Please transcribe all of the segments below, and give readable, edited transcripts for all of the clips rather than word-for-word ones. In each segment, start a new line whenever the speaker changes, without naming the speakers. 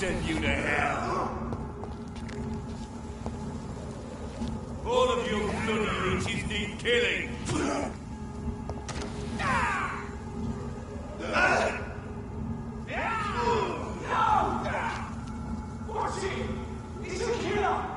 send you to hell. All of you bloody leeches need killing.
What's it? It's a killer!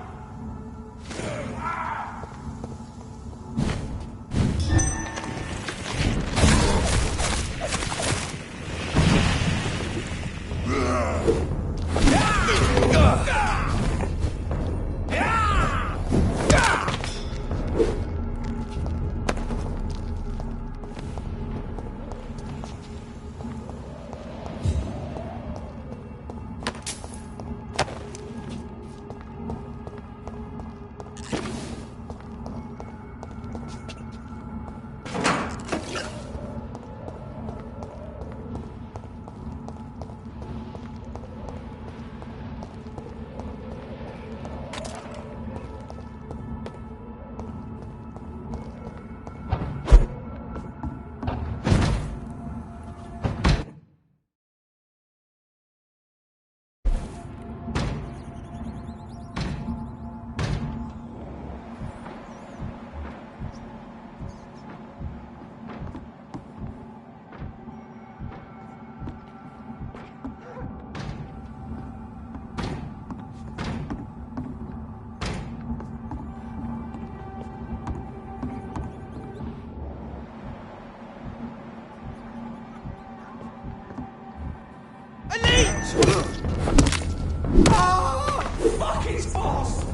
Fuck his boss!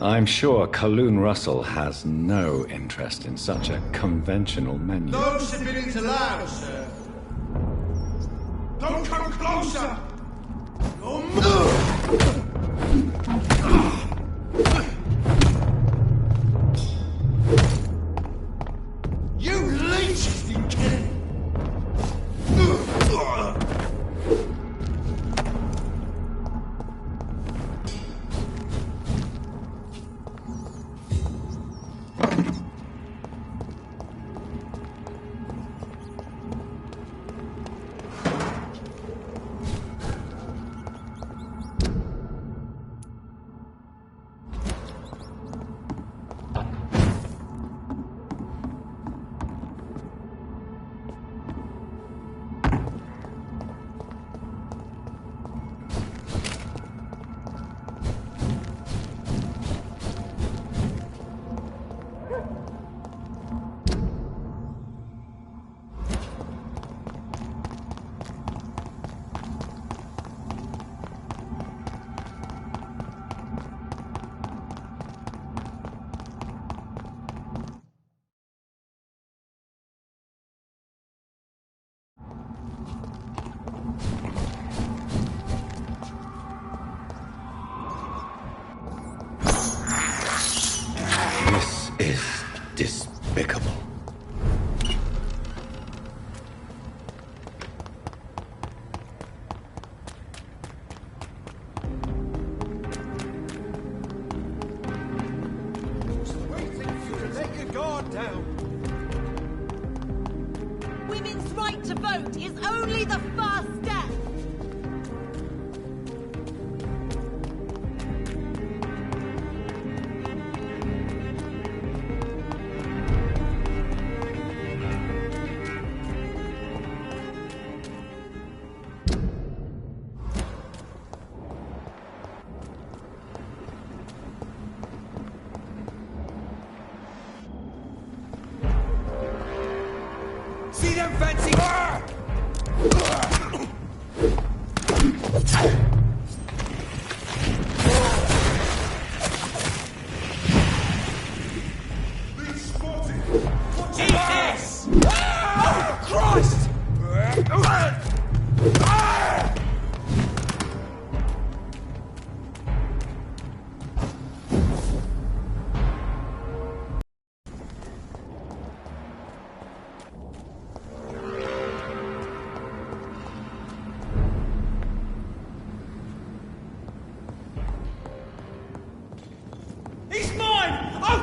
I'm sure Kaloon Russell has no interest in such a conventional menu.
No civilians allowed, sir. Don't come closer! You leeches need killing!
Is despicable.
Let your guard down.
Women's right to vote is only the first step.
See them fancy... Eat this! Oh, Christ!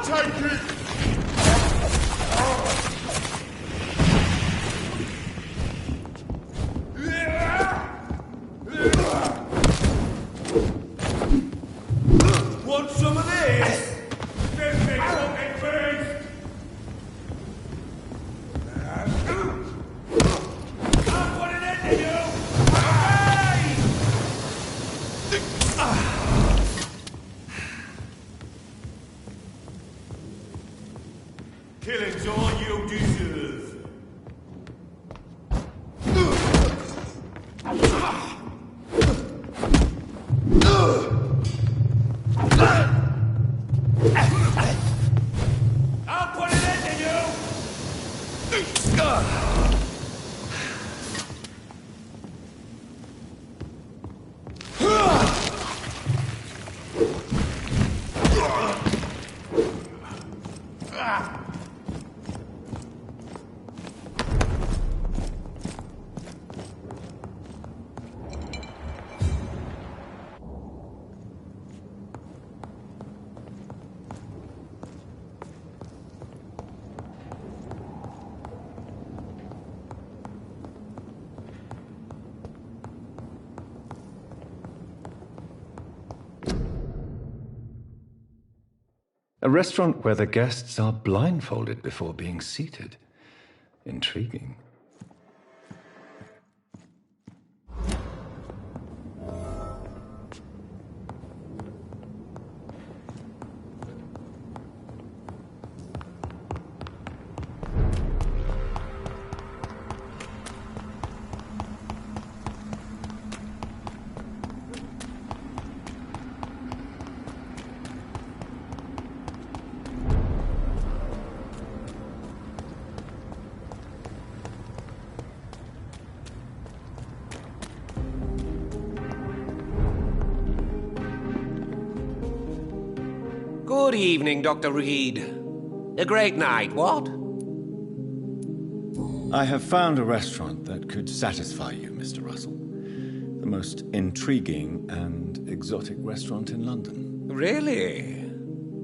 I'll take it! Want some of this? This thing won't get first! I'll put it into you! Hey! Killing's all you deserve. I'll put it into you!
A restaurant where the guests are blindfolded before being seated. Intriguing.
Good evening, Dr. Reid. A great night, what?
I have found a restaurant that could satisfy you, Mr. Russell. The most intriguing and exotic restaurant in London.
Really?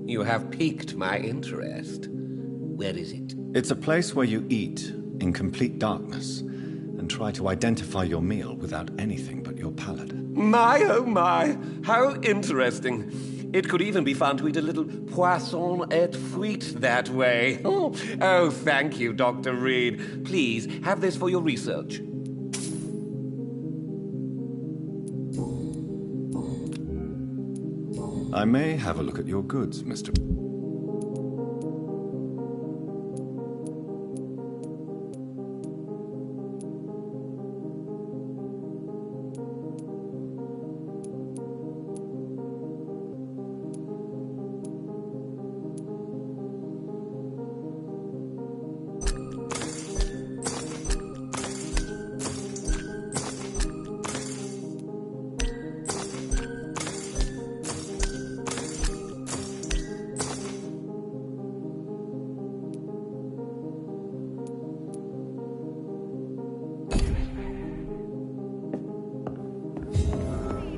You have piqued my interest. Where is it?
It's a place where you eat in complete darkness and try to identify your meal without anything but your palate.
My, oh my, how interesting. It could even be fun to eat a little poisson et fruit that way. Oh, thank you, Dr. Reid. Please, have this for your research.
I may have a look at your goods, Mr.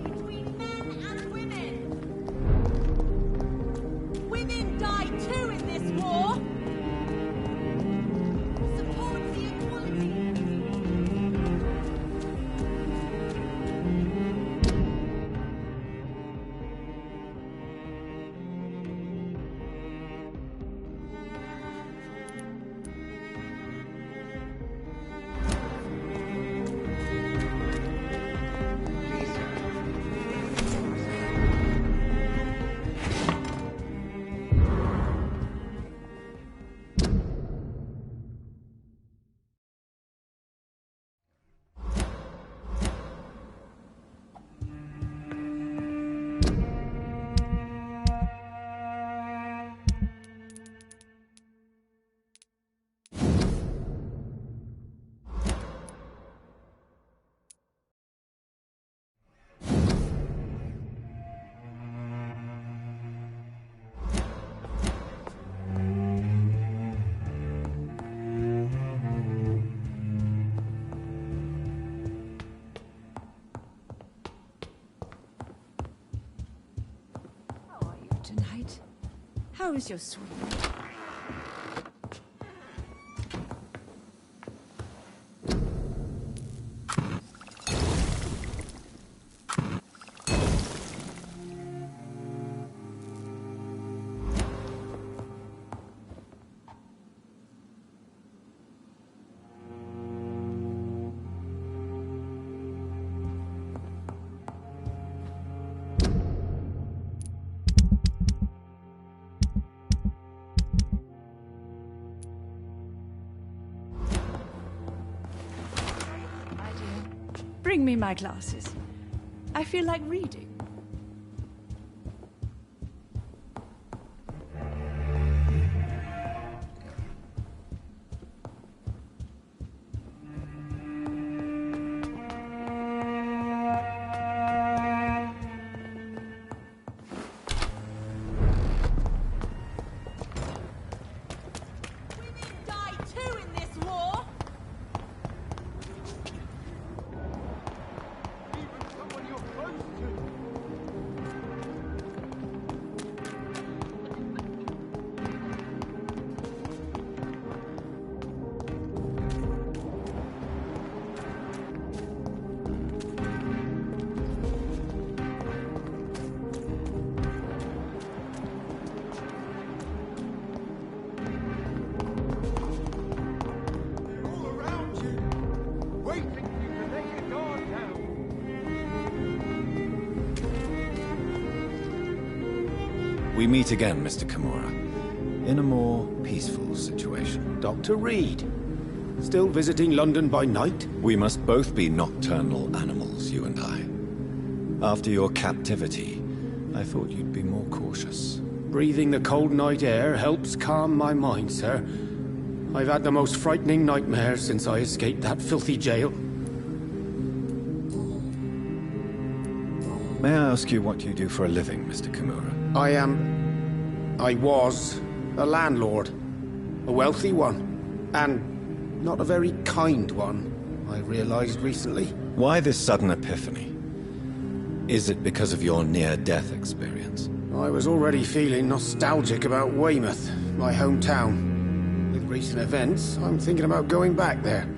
Between men and women. Women die too in this war. Support the equality. How is your sweet? Bring me my glasses. I feel like reading. Women die too in this war.
All around you, waiting for you to let your guard down.
We meet again, Mr. Kimura, in a more peaceful situation.
Dr. Reid. Still visiting London by night?
We must both be nocturnal animals, you and I. After your captivity, I thought you'd be more cautious.
Breathing the cold night air helps calm my mind, sir. I've had the most frightening nightmares since I escaped that filthy jail.
May I ask you what you do for a living, Mr. Kimura?
I was a landlord. A wealthy one. And not a very kind one, I realized recently.
Why this sudden epiphany? Is it because of your near-death experience?
I was already feeling nostalgic about Weymouth, my hometown. With recent events, I'm thinking about going back there.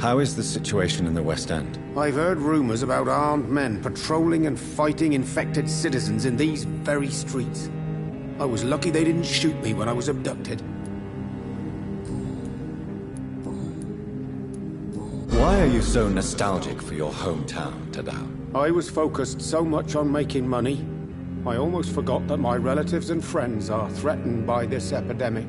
How is the situation in the West End?
I've heard rumors about armed men patrolling and fighting infected citizens in these very streets. I was lucky they didn't shoot me when I was abducted.
Why are you so nostalgic for your hometown, Tadao?
I was focused so much on making money, I almost forgot that my relatives and friends are threatened by this epidemic.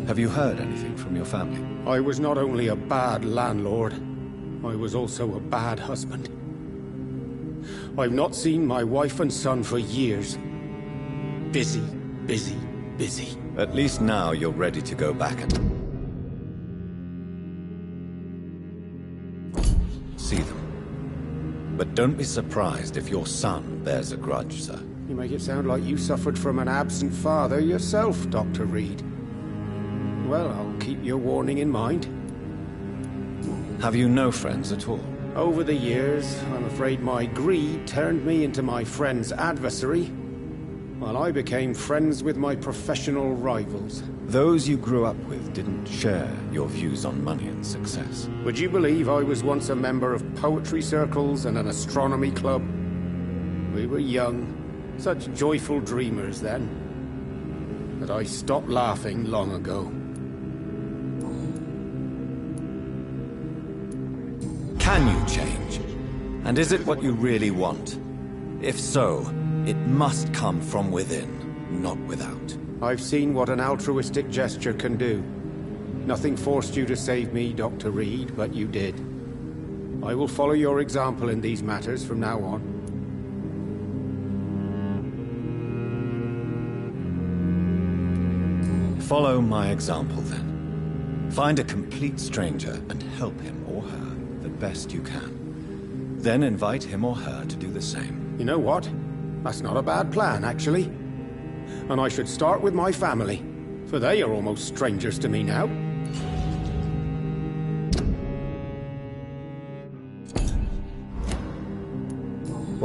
Have you heard anything from your family?
I was not only a bad landlord, I was also a bad husband. I've not seen my wife and son for years. Busy, busy, busy.
At least now you're ready to go back and see them. But don't be surprised if your son bears a grudge, sir.
You make it sound like you suffered from an absent father yourself, Dr. Reid. Well, I'll keep your warning in mind.
Have you no friends at all?
Over the years, I'm afraid my greed turned me into my friend's adversary, while I became friends with my professional rivals.
Those you grew up with didn't share your views on money and success.
Would you believe I was once a member of poetry circles and an astronomy club? We were young, such joyful dreamers then. But I stopped laughing long ago.
Can you change? And is it what you really want? If so, it must come from within, not without.
I've seen what an altruistic gesture can do. Nothing forced you to save me, Dr. Reid, but you did. I will follow your example in these matters from now on.
Follow my example, then. Find a complete stranger and help him or her the best you can. Then invite him or her to do the same.
You know what? That's not a bad plan, actually. And I should start with my family, for they are almost strangers to me now.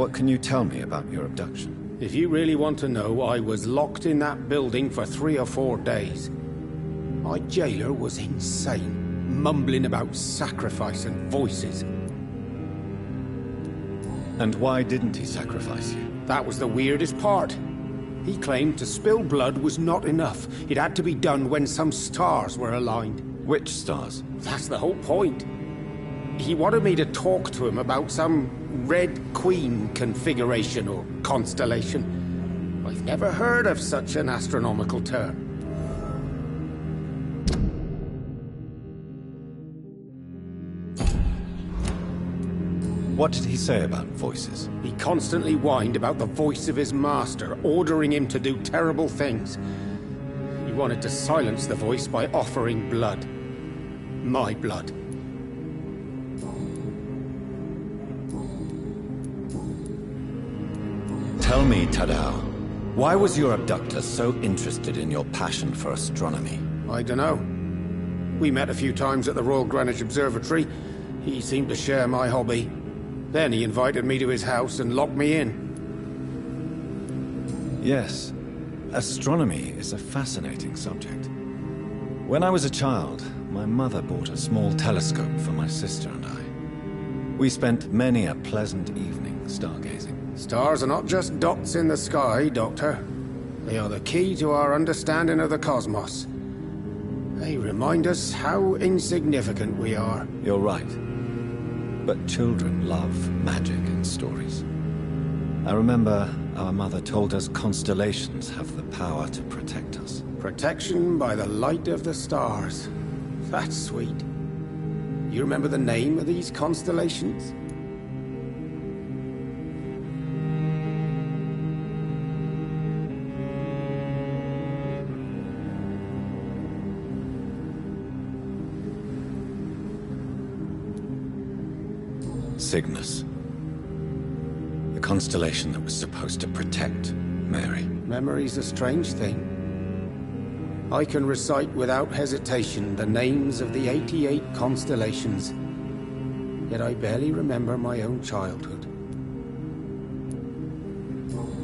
What can you tell me about your abduction?
If you really want to know, I was locked in that building for 3 or 4 days. My jailer was insane, mumbling about sacrifice and voices.
And why didn't he sacrifice you?
That was the weirdest part. He claimed to spill blood was not enough. It had to be done when some stars were aligned.
Which stars?
That's the whole point. He wanted me to talk to him about some Red Queen configuration or constellation. I've never heard of such an astronomical term.
What did he say about voices?
He constantly whined about the voice of his master, ordering him to do terrible things. He wanted to silence the voice by offering blood. My blood.
Tell me, Tadao, why was your abductor so interested in your passion for astronomy?
I dunno. We met a few times at the Royal Greenwich Observatory. He seemed to share my hobby. Then he invited me to his house and locked me in.
Yes, astronomy is a fascinating subject. When I was a child, my mother bought a small telescope for my sister and I. We spent many a pleasant evening stargazing.
Stars are not just dots in the sky, Doctor. They are the key to our understanding of the cosmos. They remind us how insignificant we are.
You're right. But children love magic and stories. I remember our mother told us constellations have the power to protect us.
Protection by the light of the stars. That's sweet. You remember the name of these constellations?
Cygnus. The constellation that was supposed to protect Mary.
Memory's a strange thing. I can recite without hesitation the names of the 88 constellations. Yet I barely remember my own childhood.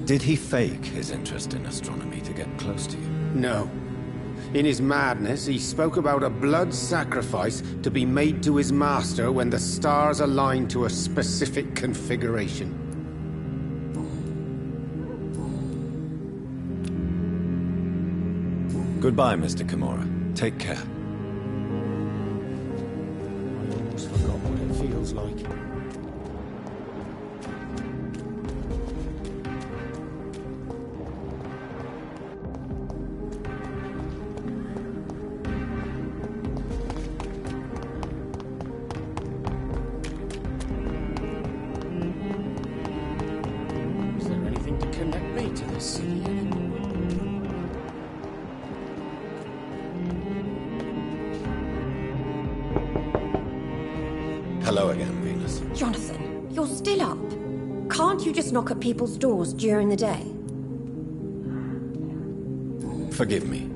Did he fake his interest in astronomy to get close to you?
No. In his madness, he spoke about a blood sacrifice to be made to his master when the stars aligned to a specific configuration.
Goodbye, Mr. Kimura. Take care.
I almost forgot what it feels like. Is there anything to connect me to this city anymore?
Hello again, Venus.
Jonathan, you're still up. Can't you just knock at people's doors during the day?
Forgive me.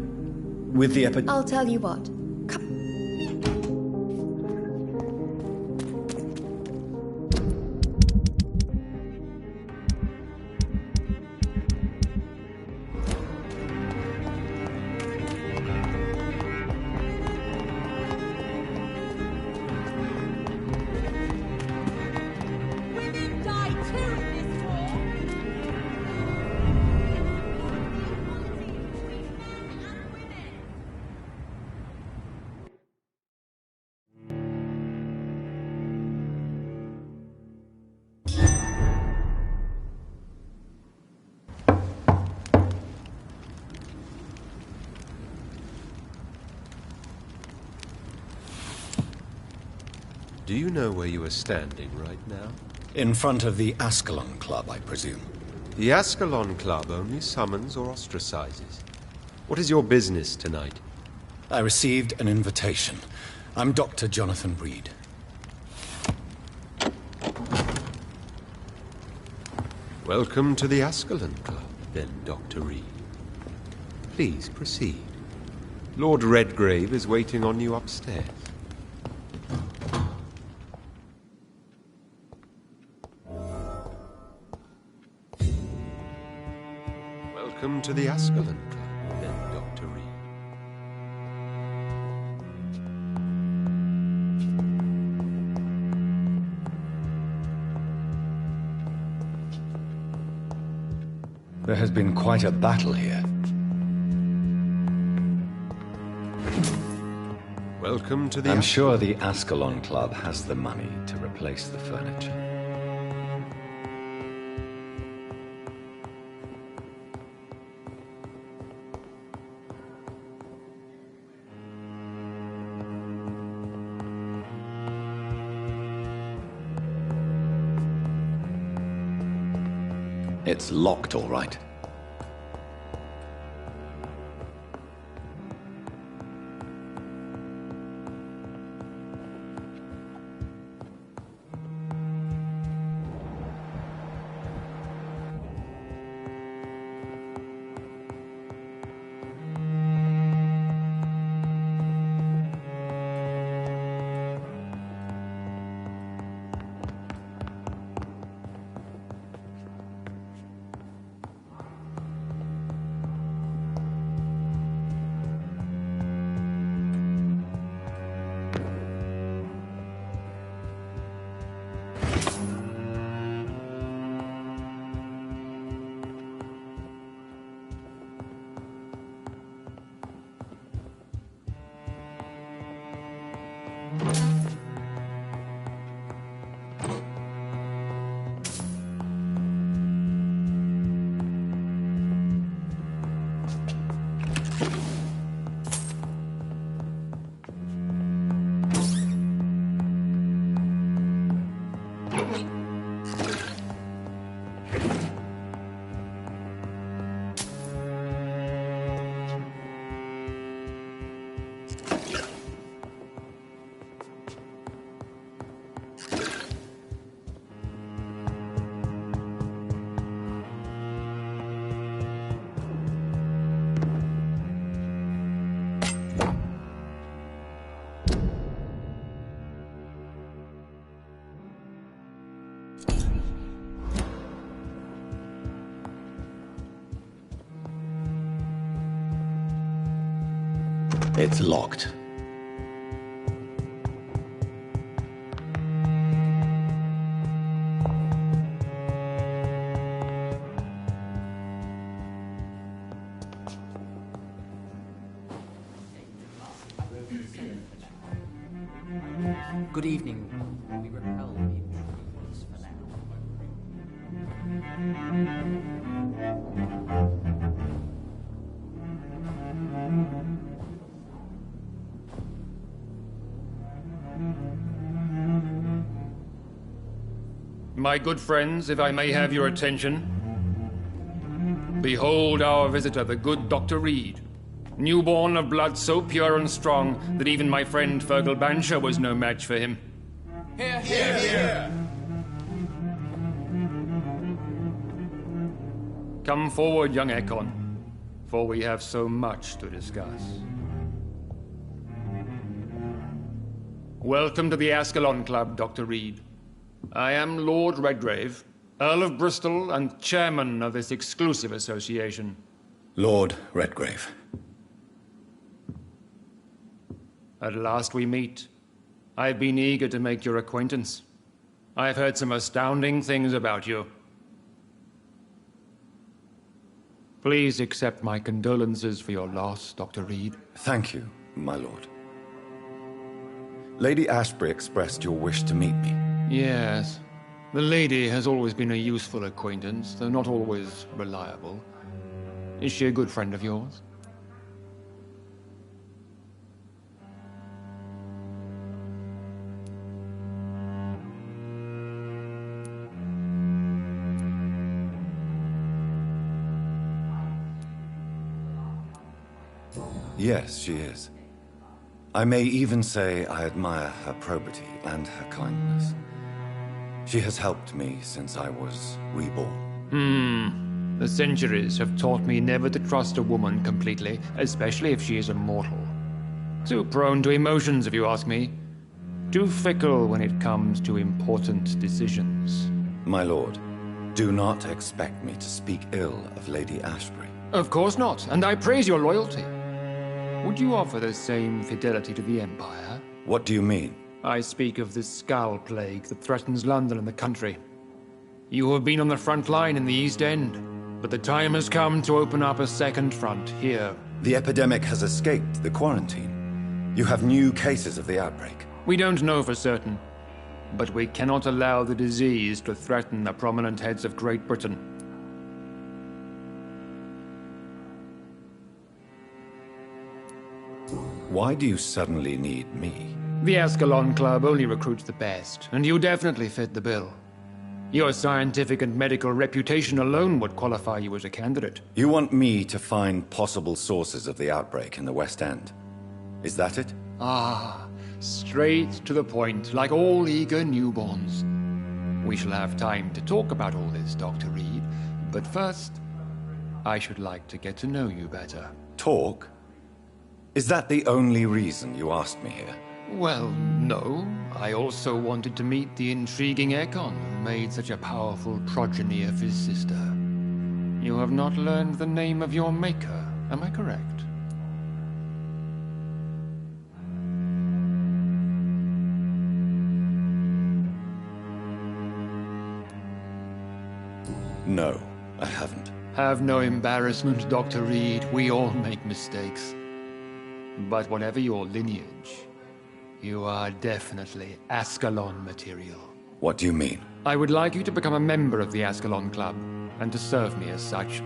With the
I'll tell you what. Come.
Women die too in this war.
Do you know where you are standing right now?
In front of the Ascalon Club, I presume.
The Ascalon Club only summons or ostracizes. What is your business tonight?
I received an invitation. I'm Dr. Jonathan Reid.
Welcome to the Ascalon Club, then, Dr. Reid. Please proceed. Lord Redgrave is waiting on you upstairs. Welcome to the Ascalon Club, then, Dr. Reid.
There has been quite a battle here.
Welcome to the
I'm sure the Ascalon Club has the money to replace the furniture. It's locked, all right. It's locked.
Good evening. We repel the intruders for now.
My good friends, if I may have your attention. Behold our visitor, the good Dr. Reid. Newborn of blood so pure and strong that even my friend Fergal Bansher was no match for him.
Hear, hear, hear!
Come forward, young Ekon, for we have so much to discuss. Welcome to the Ascalon Club, Dr. Reid. I am Lord Redgrave, Earl of Bristol and chairman of this exclusive association.
Lord Redgrave.
At last we meet. I've been eager to make your acquaintance. I've heard some astounding things about you. Please accept my condolences for your loss, Dr. Reid.
Thank you, my lord. Lady Ashbury expressed your wish to meet me.
Yes. The lady has always been a useful acquaintance, though not always reliable. Is she a good friend of yours?
Yes, she is. I may even say I admire her probity and her kindness. She has helped me since I was reborn.
The centuries have taught me never to trust a woman completely, especially if she is a mortal. Too prone to emotions, if you ask me. Too fickle when it comes to important decisions.
My lord, do not expect me to speak ill of Lady Ashbury.
Of course not, and I praise your loyalty. Would you offer the same fidelity to the Empire?
What do you mean?
I speak of the Skull Plague that threatens London and the country. You have been on the front line in the East End, but the time has come to open up a second front here.
The epidemic has escaped the quarantine. You have new cases of the outbreak.
We don't know for certain, but we cannot allow the disease to threaten the prominent heads of Great Britain.
Why do you suddenly need me?
The Ascalon Club only recruits the best, and you definitely fit the bill. Your scientific and medical reputation alone would qualify you as a candidate.
You want me to find possible sources of the outbreak in the West End? Is that it?
Ah, straight to the point, like all eager newborns. We shall have time to talk about all this, Dr. Reid, but first, I should like to get to know you better.
Talk? Is that the only reason you asked me here?
Well, no. I also wanted to meet the intriguing Ekon who made such a powerful progeny of his sister. You have not learned the name of your maker, am I correct?
No, I haven't.
Have no embarrassment, Dr. Reid. We all make mistakes. But whatever your lineage, you are definitely Ascalon material.
What do you mean?
I would like you to become a member of the Ascalon Club, and to serve me as such.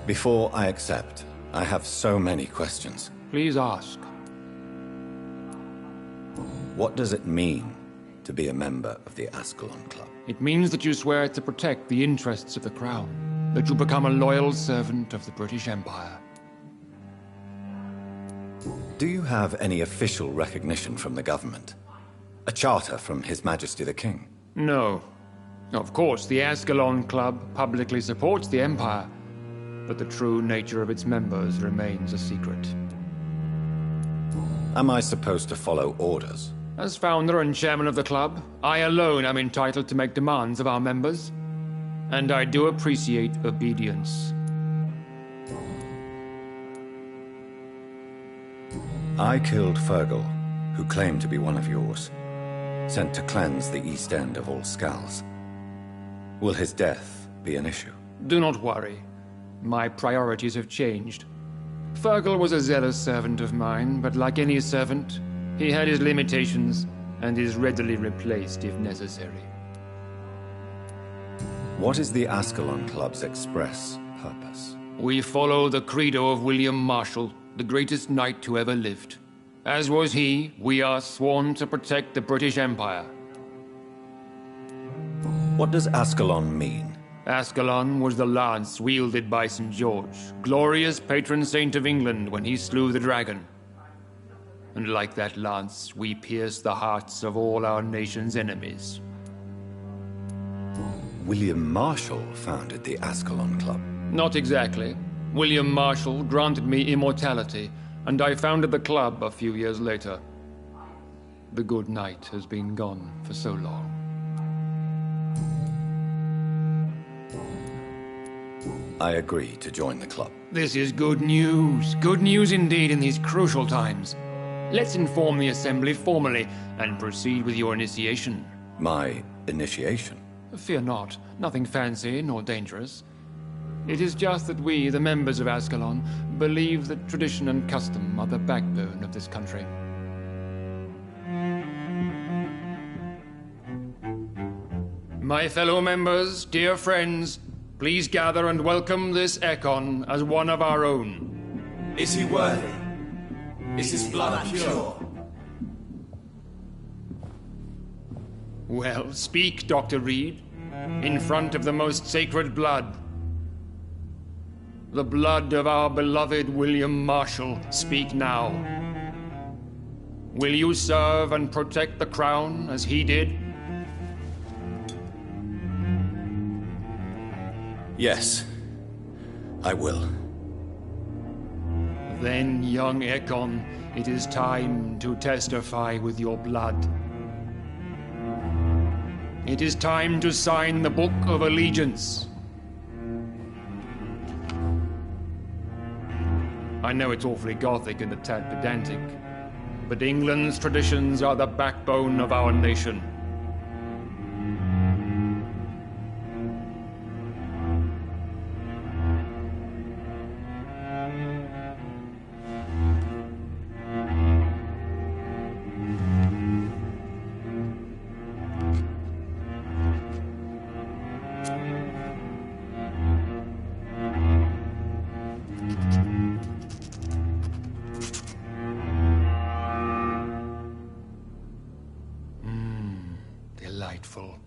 Before I accept, I have so many questions.
Please ask.
What does it mean to be a member of the Ascalon Club?
It means that you swear to protect the interests of the Crown, that you become a loyal servant of the British Empire.
Do you have any official recognition from the government? A charter from His Majesty the King?
No. Of course, the Ascalon Club publicly supports the Empire, but the true nature of its members remains a secret.
Am I supposed to follow orders?
As founder and chairman of the club, I alone am entitled to make demands of our members, and I do appreciate obedience.
I killed Fergal, who claimed to be one of yours, sent to cleanse the East End of all skulls. Will his death be an issue?
Do not worry. My priorities have changed. Fergal was a zealous servant of mine, but like any servant, he had his limitations and is readily replaced if necessary.
What is the Ascalon Club's express purpose?
We follow the credo of William Marshall, the greatest knight who ever lived. As was he, we are sworn to protect the British Empire.
What does Ascalon mean?
Ascalon was the lance wielded by St. George, glorious patron saint of England when he slew the dragon. And like that lance, we pierce the hearts of all our nation's enemies.
William Marshall founded the Ascalon Club.
Not exactly. William Marshall granted me immortality, and I founded the club a few years later. The good knight has been gone for so long.
I agree to join the club.
This is good news. Good news indeed in these crucial times. Let's inform the Assembly formally and proceed with your initiation.
My initiation?
Fear not. Nothing fancy nor dangerous. It is just that we, the members of Ascalon, believe that tradition and custom are the backbone of this country. My fellow members, dear friends, please gather and welcome this Ekon as one of our own.
Is he worthy? Is his blood pure?
Well, speak, Dr. Reid, in front of the most sacred blood. The blood of our beloved William Marshall, speak now. Will you serve and protect the crown as he did?
Yes, I will.
Then, young Ekon, it is time to testify with your blood. It is time to sign the Book of Allegiance. I know it's awfully gothic and a tad pedantic, but England's traditions are the backbone of our nation. Delightful.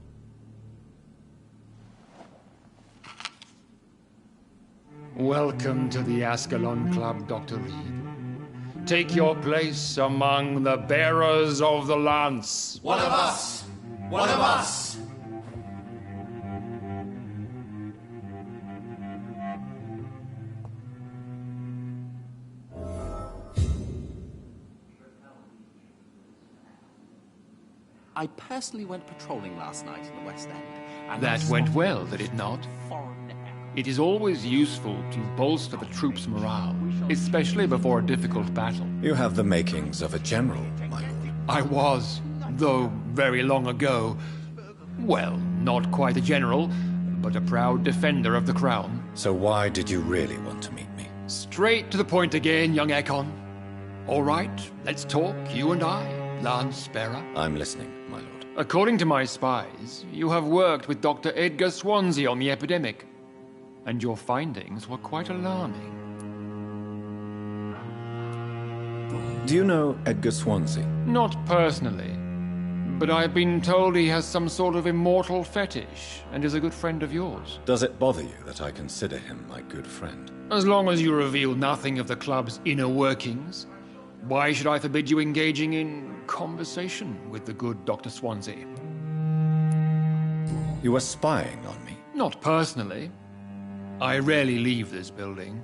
Welcome to the Ascalon Club, Dr. Reid. Take your place among the bearers of the lance.
One of us! One of us!
I personally went patrolling last night in the West End. And
That went well, did it not?
foreign echo.
It is always useful to bolster the troops' morale, especially before a difficult battle.
You have the makings of a general, my lord.
I was, though very long ago, well, not quite a general, but a proud defender of the crown.
So why did you really want to meet me?
Straight to the point again, young Ekon. All right, let's talk, you and I, Lance Bearer.
I'm listening, my lord.
According to my spies, you have worked with Dr. Edgar Swansea on the epidemic, and your findings were quite alarming.
Do you know Edgar Swansea?
Not personally, but I've been told he has some sort of immortal fetish and is a good friend of yours.
Does it bother you that I consider him my good friend?
As long as you reveal nothing of the club's inner workings, why should I forbid you engaging in conversation with the good Dr. Swansea?
You were spying on me?
Not personally. I rarely leave this building.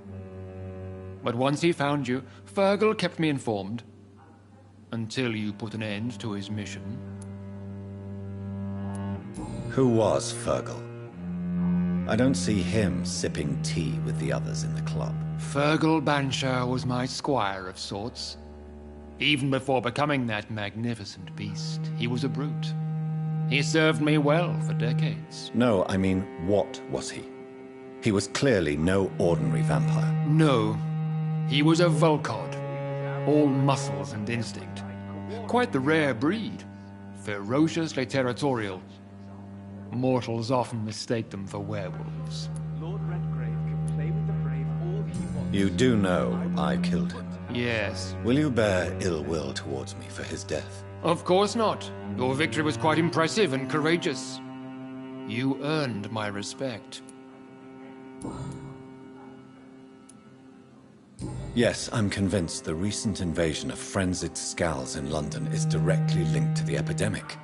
But once he found you, Fergal kept me informed. Until you put an end to his mission.
Who was Fergal? I don't see him sipping tea with the others in the club.
Fergal Banshire was my squire of sorts. Even before becoming that magnificent beast, he was a brute. He served me well for decades.
No, I mean, what was he? He was clearly no ordinary vampire.
No, he was a Volcod, all muscles and instinct. Quite the rare breed, ferociously territorial. Mortals often mistake them for werewolves.
Lord Redgrave can play with the brave all he wants.
You do know I killed him.
Yes.
Will you bear ill will towards me for his death?
Of course not. Your victory was quite impressive and courageous. You earned my respect.
Yes, I'm convinced the recent invasion of frenzied Scals in London is directly linked to the epidemic.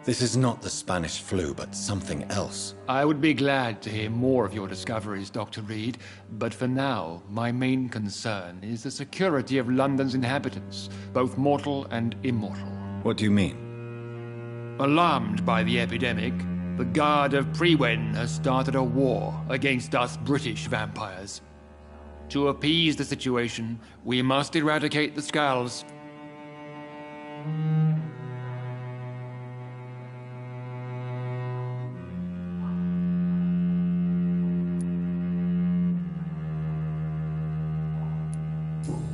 This is not the Spanish flu, but something else.
I would be glad to hear more of your discoveries, Dr. Reid, but for now, my main concern is the security of London's inhabitants, both mortal and immortal.
What do you mean?
Alarmed by the epidemic, the Guard of Prewen has started a war against us British vampires. To appease the situation, we must eradicate the Scals.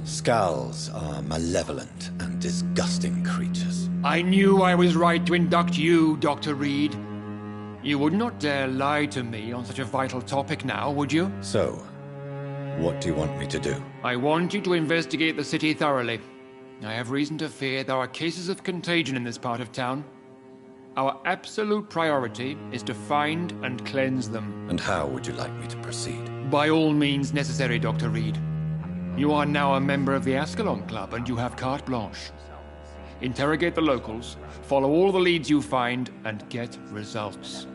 Scals are malevolent and disgusting creatures.
I knew I was right to induct you, Dr. Reid. You would not dare lie to me on such a vital topic now, would you?
So, what do you want me to do?
I want you to investigate the city thoroughly. I have reason to fear there are cases of contagion in this part of town. Our absolute priority is to find and cleanse them.
And how would you like me to proceed?
By all means necessary, Dr. Reid. You are now a member of the Ascalon Club and you have carte blanche. Interrogate the locals, follow all the leads you find, and get results.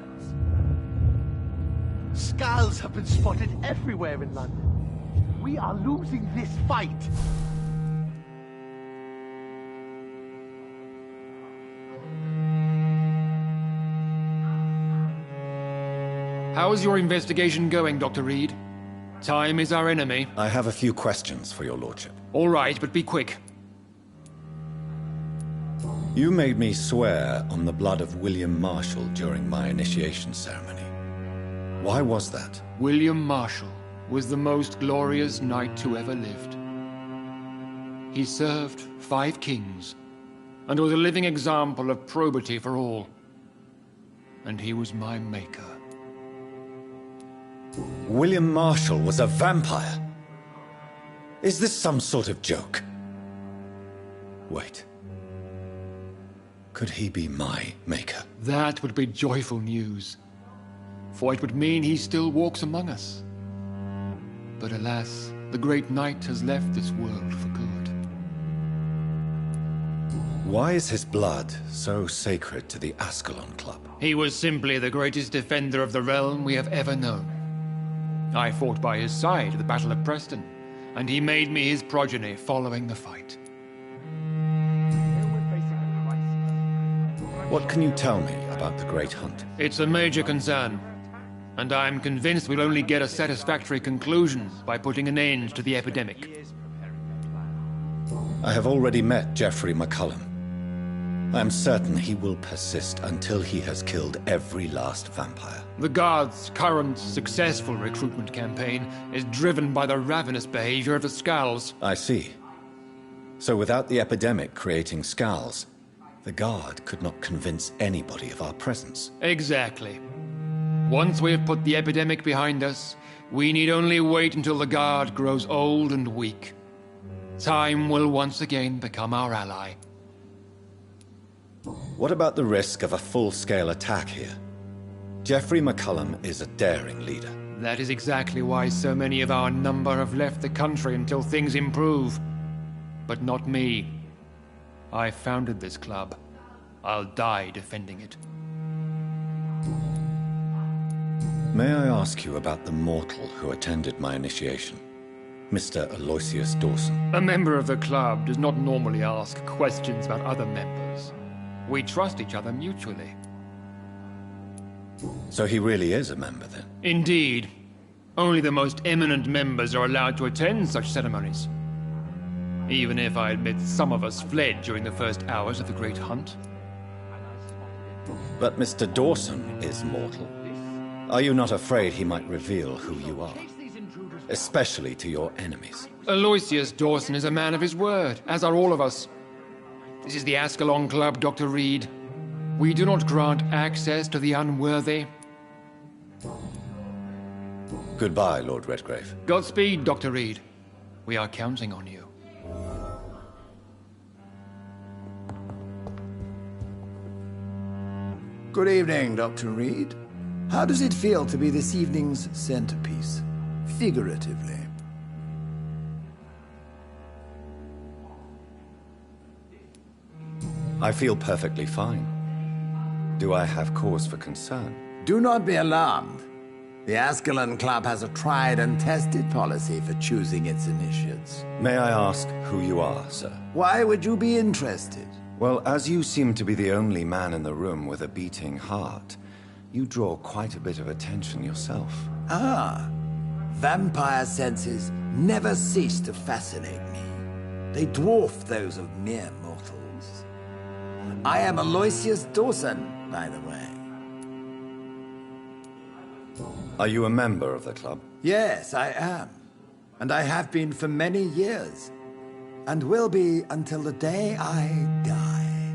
Scals have been spotted everywhere in London. We are losing this fight.
How's your investigation going, Dr. Reid? Time is our enemy.
I have a few questions for your lordship.
All right, but be quick.
You made me swear on the blood of William Marshall during my initiation ceremony. Why was that?
William Marshall was the most glorious knight who ever lived. He served 5 kings, and was a living example of probity for all. And he was my maker.
William Marshall was a vampire? Is this some sort of joke? Wait. Could he be my maker?
That would be joyful news, for it would mean he still walks among us. But alas, the great knight has left this world for good.
Why is his blood so sacred to the Ascalon Club?
He was simply the greatest defender of the realm we have ever known. I fought by his side at the Battle of Preston, and he made me his progeny following the fight.
What can you tell me about the Great Hunt?
It's a major concern, and I'm convinced we'll only get a satisfactory conclusion by putting an end to the epidemic.
I have already met Geoffrey McCullum. I'm certain he will persist until he has killed every last vampire.
The Guard's current successful recruitment campaign is driven by the ravenous behavior of the Skulls.
I see. So without the epidemic creating Skulls, the Guard could not convince anybody of our presence.
Exactly. Once we have put the epidemic behind us, we need only wait until the Guard grows old and weak. Time will once again become our ally.
What about the risk of a full-scale attack here? Geoffrey McCullum is a daring leader.
That is exactly why so many of our number have left the country until things improve. But not me. I founded this club. I'll die defending it.
May I ask you about the mortal who attended my initiation? Mr. Aloysius Dawson.
A member of the club does not normally ask questions about other members. We trust each other mutually.
So he really is a member, then?
Indeed. Only the most eminent members are allowed to attend such ceremonies. Even if I admit some of us fled during the first hours of the Great Hunt.
But Mr. Dawson is mortal. Are you not afraid he might reveal who you are? Especially to your enemies.
Aloysius Dawson is a man of his word, as are all of us. This is the Ascalon Club, Dr. Reid. We do not grant access to the unworthy.
Goodbye, Lord Redgrave.
Godspeed, Dr. Reid. We are counting on you.
Good evening, Dr. Reid. How does it feel to be this evening's centerpiece, figuratively?
I feel perfectly fine. Do I have cause for concern?
Do not be alarmed. The Ascalon Club has a tried and tested policy for choosing its initiates.
May I ask who you are, sir?
Why would you be interested?
Well, as you seem to be the only man in the room with a beating heart, you draw quite a bit of attention yourself.
Ah, vampire senses never cease to fascinate me. They dwarf those of mere mortals. I am Aloysius Dawson, by the way.
Are you a member of the club?
Yes, I am. And I have been for many years. And will be until the day I die.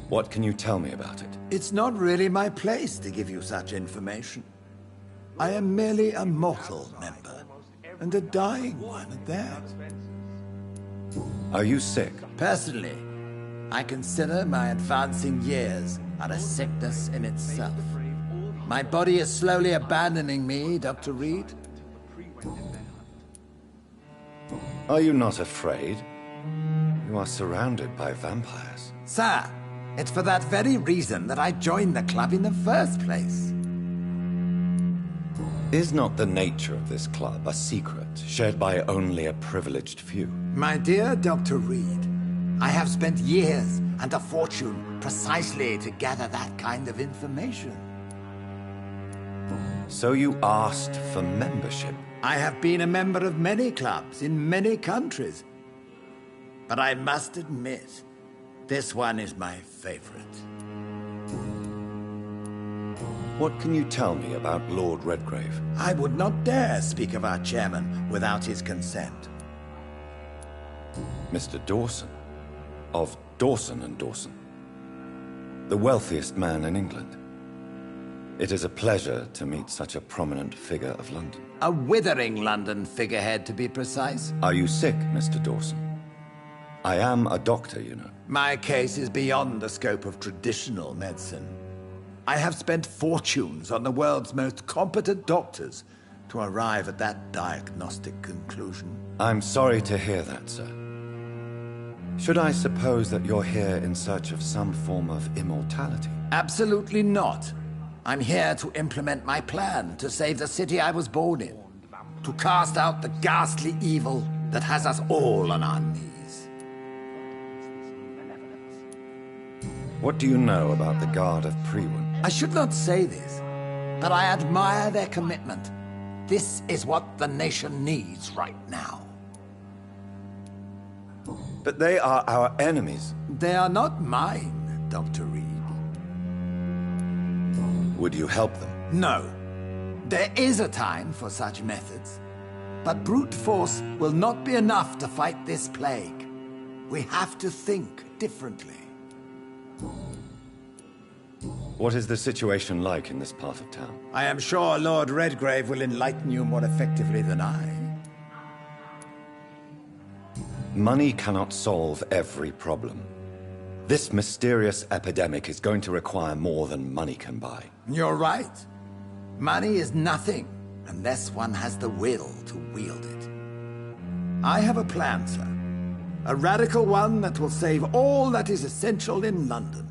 What can you tell me about it?
It's not really my place to give you such information. I am merely a mortal member, and a dying one at that.
Are you sick?
Personally, I consider my advancing years are a sickness in itself. My body is slowly abandoning me, Dr. Reid.
Are you not afraid? You are surrounded by vampires.
Sir, it's for that very reason that I joined the club in the first place.
Is not the nature of this club a secret shared by only a privileged few?
My dear Dr. Reid, I have spent years and a fortune precisely to gather that kind of information.
So you asked for membership?
I have been a member of many clubs in many countries. But I must admit, this one is my favorite.
What can you tell me about Lord Redgrave?
I would not dare speak of our chairman without his consent.
Mr. Dawson? Of Dawson and Dawson? The wealthiest man in England. It is a pleasure to meet such a prominent figure of London.
A withering London figurehead, to be precise.
Are you sick, Mr. Dawson? I am a doctor, you know.
My case is beyond the scope of traditional medicine. I have spent fortunes on the world's most competent doctors to arrive at that diagnostic conclusion.
I'm sorry to hear that, sir. Should I suppose that you're here in search of some form of immortality?
Absolutely not. I'm here to implement my plan to save the city I was born in. To cast out the ghastly evil that has us all on our knees.
What do you know about the Guard of Prewin?
I should not say this, but I admire their commitment. This is what the nation needs right now.
But they are our enemies.
They are not mine, Dr. Reid.
Would you help them?
No. There is a time for such methods. But brute force will not be enough to fight this plague. We have to think differently.
What is the situation like in this part of town?
I am sure Lord Redgrave will enlighten you more effectively than I.
Money cannot solve every problem. This mysterious epidemic is going to require more than money can buy.
You're right. Money is nothing unless one has the will to wield it. I have a plan, sir. A radical one that will save all that is essential in London.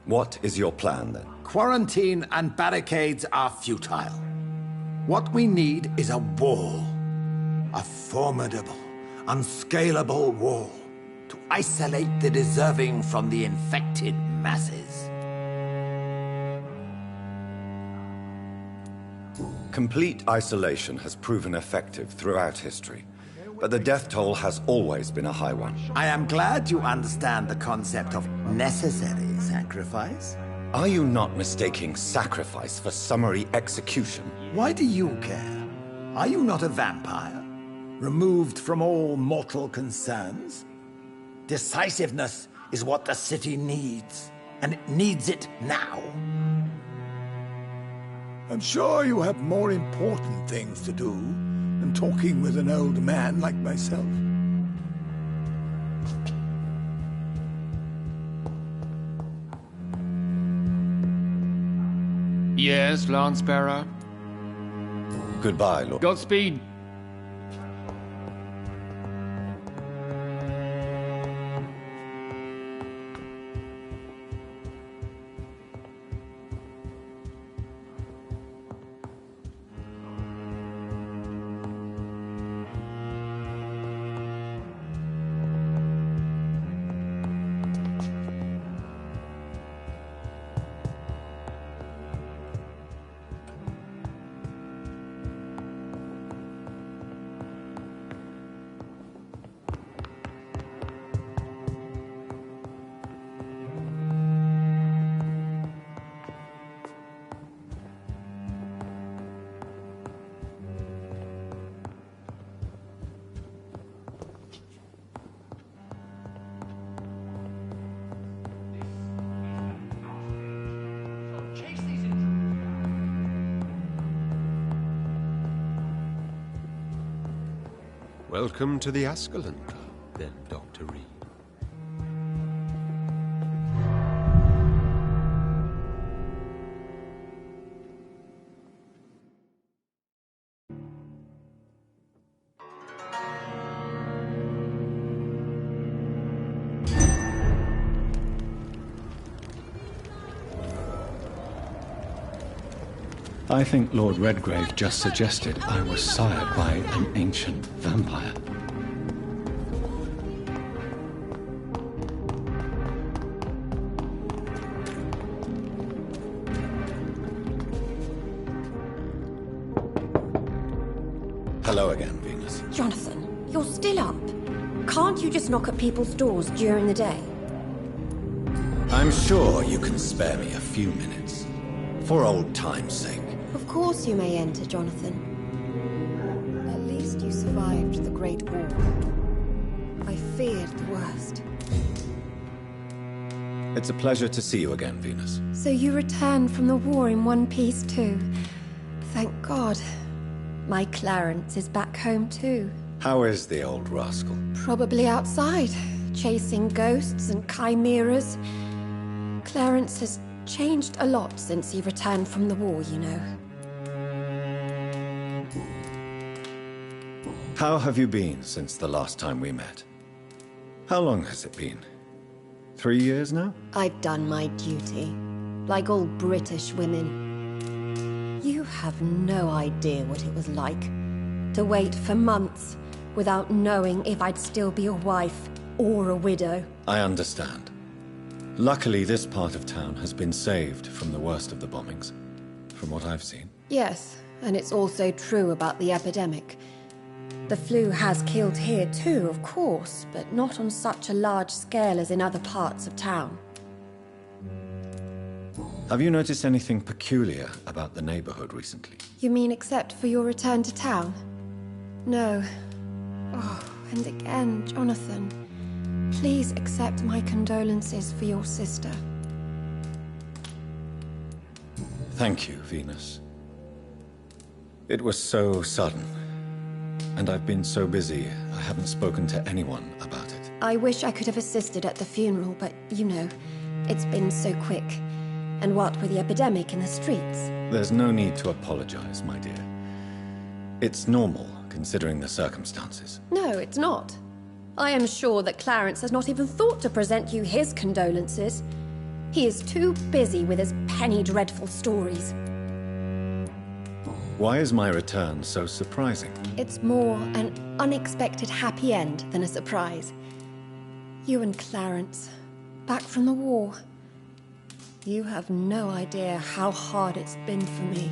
What is your plan, then?
Quarantine and barricades are futile. What we need is a wall. A formidable, unscalable wall to isolate the deserving from the infected masses.
Complete isolation has proven effective throughout history, but the death toll has always been a high one.
I am glad you understand the concept of necessary sacrifice.
Are you not mistaking sacrifice for summary execution?
Why do you care? Are you not a vampire? Removed from all mortal concerns? Decisiveness is what the city needs, and it needs it now.
I'm sure you have more important things to do than talking with an old man like myself.
Yes, Lance Bearer?
Goodbye, Lord.
Godspeed.
Welcome to the Ascalon Club, then, Dr. Reid.
I think Lord Redgrave just suggested I was sired by an ancient vampire. Hello again, Venus.
Jonathan, you're still up. Can't you just knock at people's doors during the day?
I'm sure you can spare me a few minutes. For old time's sake.
Of course you may enter, Jonathan. At least you survived the Great War. I feared the worst.
It's a pleasure to see you again, Venus.
So you returned from the war in one piece too. Thank God. My Clarence is back home too.
How is the old rascal?
Probably outside, chasing ghosts and chimeras. Clarence has changed a lot since he returned from the war, you know.
How have you been since the last time we met? How long has it been? 3 years now?
I've done my duty, like all British women. You have no idea what it was like to wait for months without knowing if I'd still be a wife or a widow.
I understand. Luckily, this part of town has been saved from the worst of the bombings, from what I've seen.
Yes, and it's also true about the epidemic. The flu has killed here too, of course, but not on such a large scale as in other parts of town.
Have you noticed anything peculiar about the neighborhood recently?
You mean except for your return to town? No. Oh, and again, Jonathan, please accept my condolences for your sister.
Thank you, Venus. It was so sudden. And I've been so busy, I haven't spoken to anyone about it.
I wish I could have assisted at the funeral, but, you know, it's been so quick. And what with the epidemic in the streets?
There's no need to apologize, my dear. It's normal, considering the circumstances.
No, it's not. I am sure that Clarence has not even thought to present you his condolences. He is too busy with his penny dreadful stories.
Why is my return so surprising?
It's more an unexpected happy end than a surprise. You and Clarence, back from the war. You have no idea how hard it's been for me.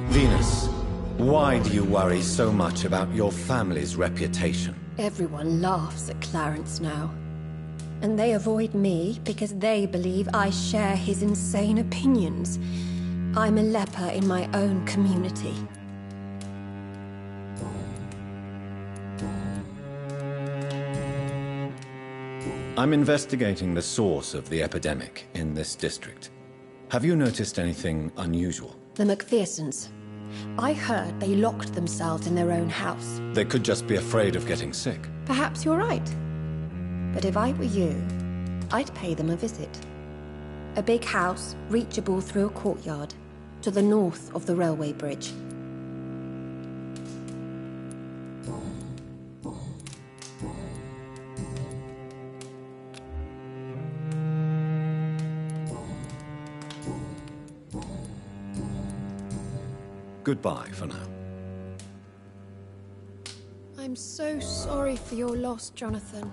Venus, why do you worry so much about your family's reputation?
Everyone laughs at Clarence now. And they avoid me because they believe I share his insane opinions. I'm a leper in my own community.
I'm investigating the source of the epidemic in this district. Have you noticed anything unusual?
The McPhersons. I heard they locked themselves in their own house.
They could just be afraid of getting sick.
Perhaps you're right. But if I were you, I'd pay them a visit. A big house, reachable through a courtyard, to the north of the railway bridge.
Goodbye for now.
I'm so sorry for your loss, Jonathan.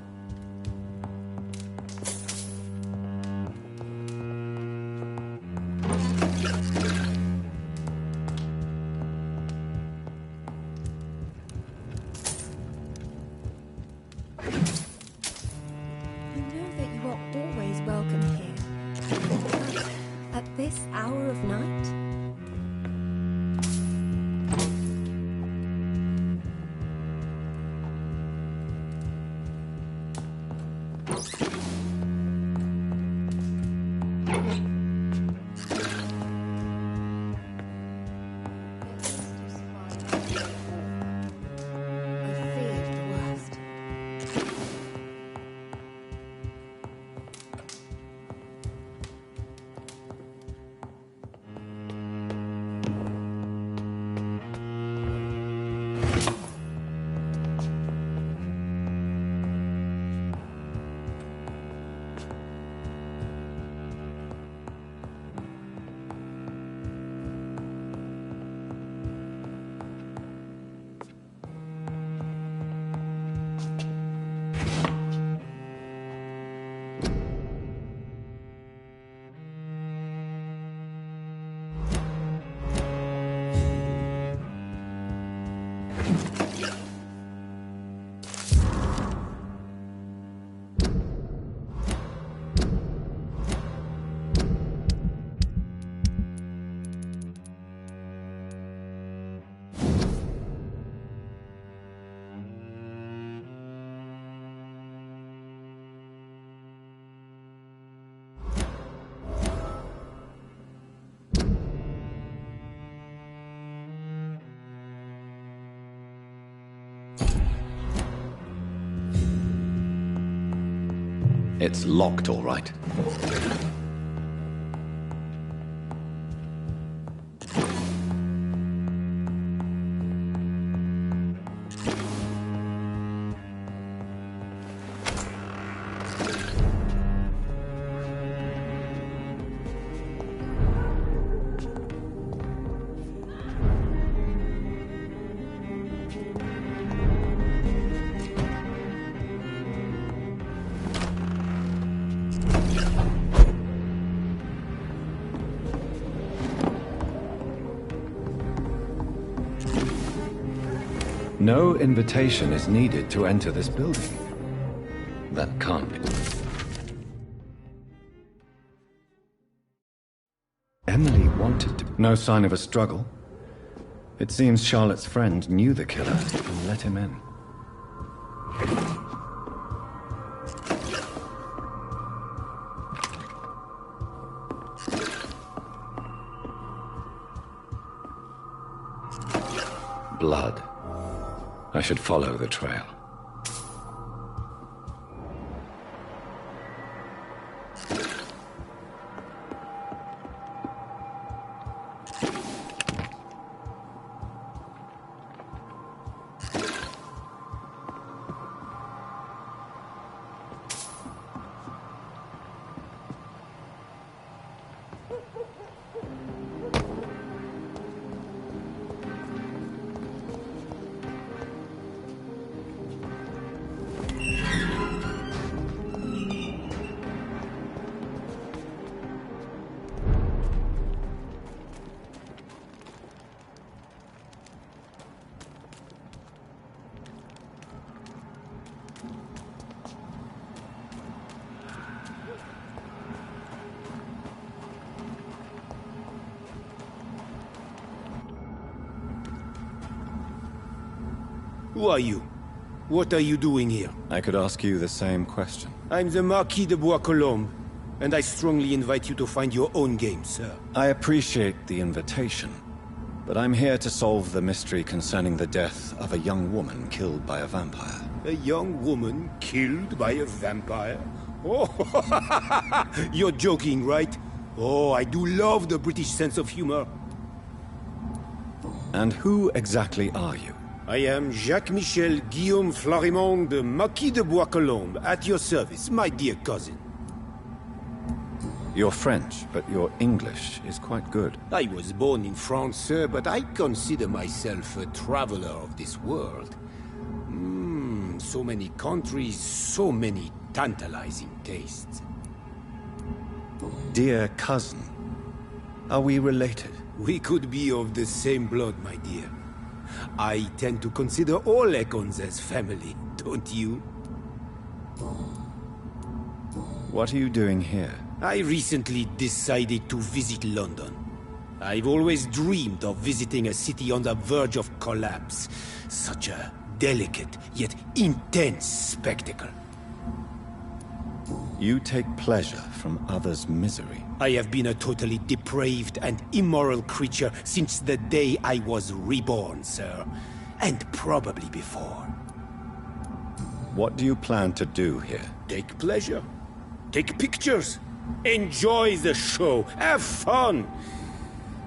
It's locked, all right. No invitation is needed to enter this building. That can't be. Emily wanted to... No sign of a struggle. It seems Charlotte's friend knew the killer and let him in. Blood. I should follow the trail.
Who are you? What are you doing here?
I could ask you the same question.
I'm the Marquis de Bois-Colombes, and I strongly invite you to find your own game, sir.
I appreciate the invitation, but I'm here to solve the mystery concerning the death of a young woman killed by a vampire.
A young woman killed by a vampire? Oh, you're joking, right? Oh, I do love the British sense of humor.
And who exactly are you?
I am Jacques-Michel Guillaume Florimond de Marquis de Bois-Colombes, at your service, my dear cousin.
You're French, but your English is quite good.
I was born in France, sir, but I consider myself a traveler of this world. So many countries, so many tantalizing tastes.
Dear cousin, are we related?
We could be of the same blood, my dear. I tend to consider all Econs as family, don't you?
What are you doing here?
I recently decided to visit London. I've always dreamed of visiting a city on the verge of collapse. Such a delicate, yet intense spectacle.
You take pleasure from others' misery.
I have been a totally depraved and immoral creature since the day I was reborn, sir. And probably before.
What do you plan to do here?
Take pleasure. Take pictures. Enjoy the show. Have fun.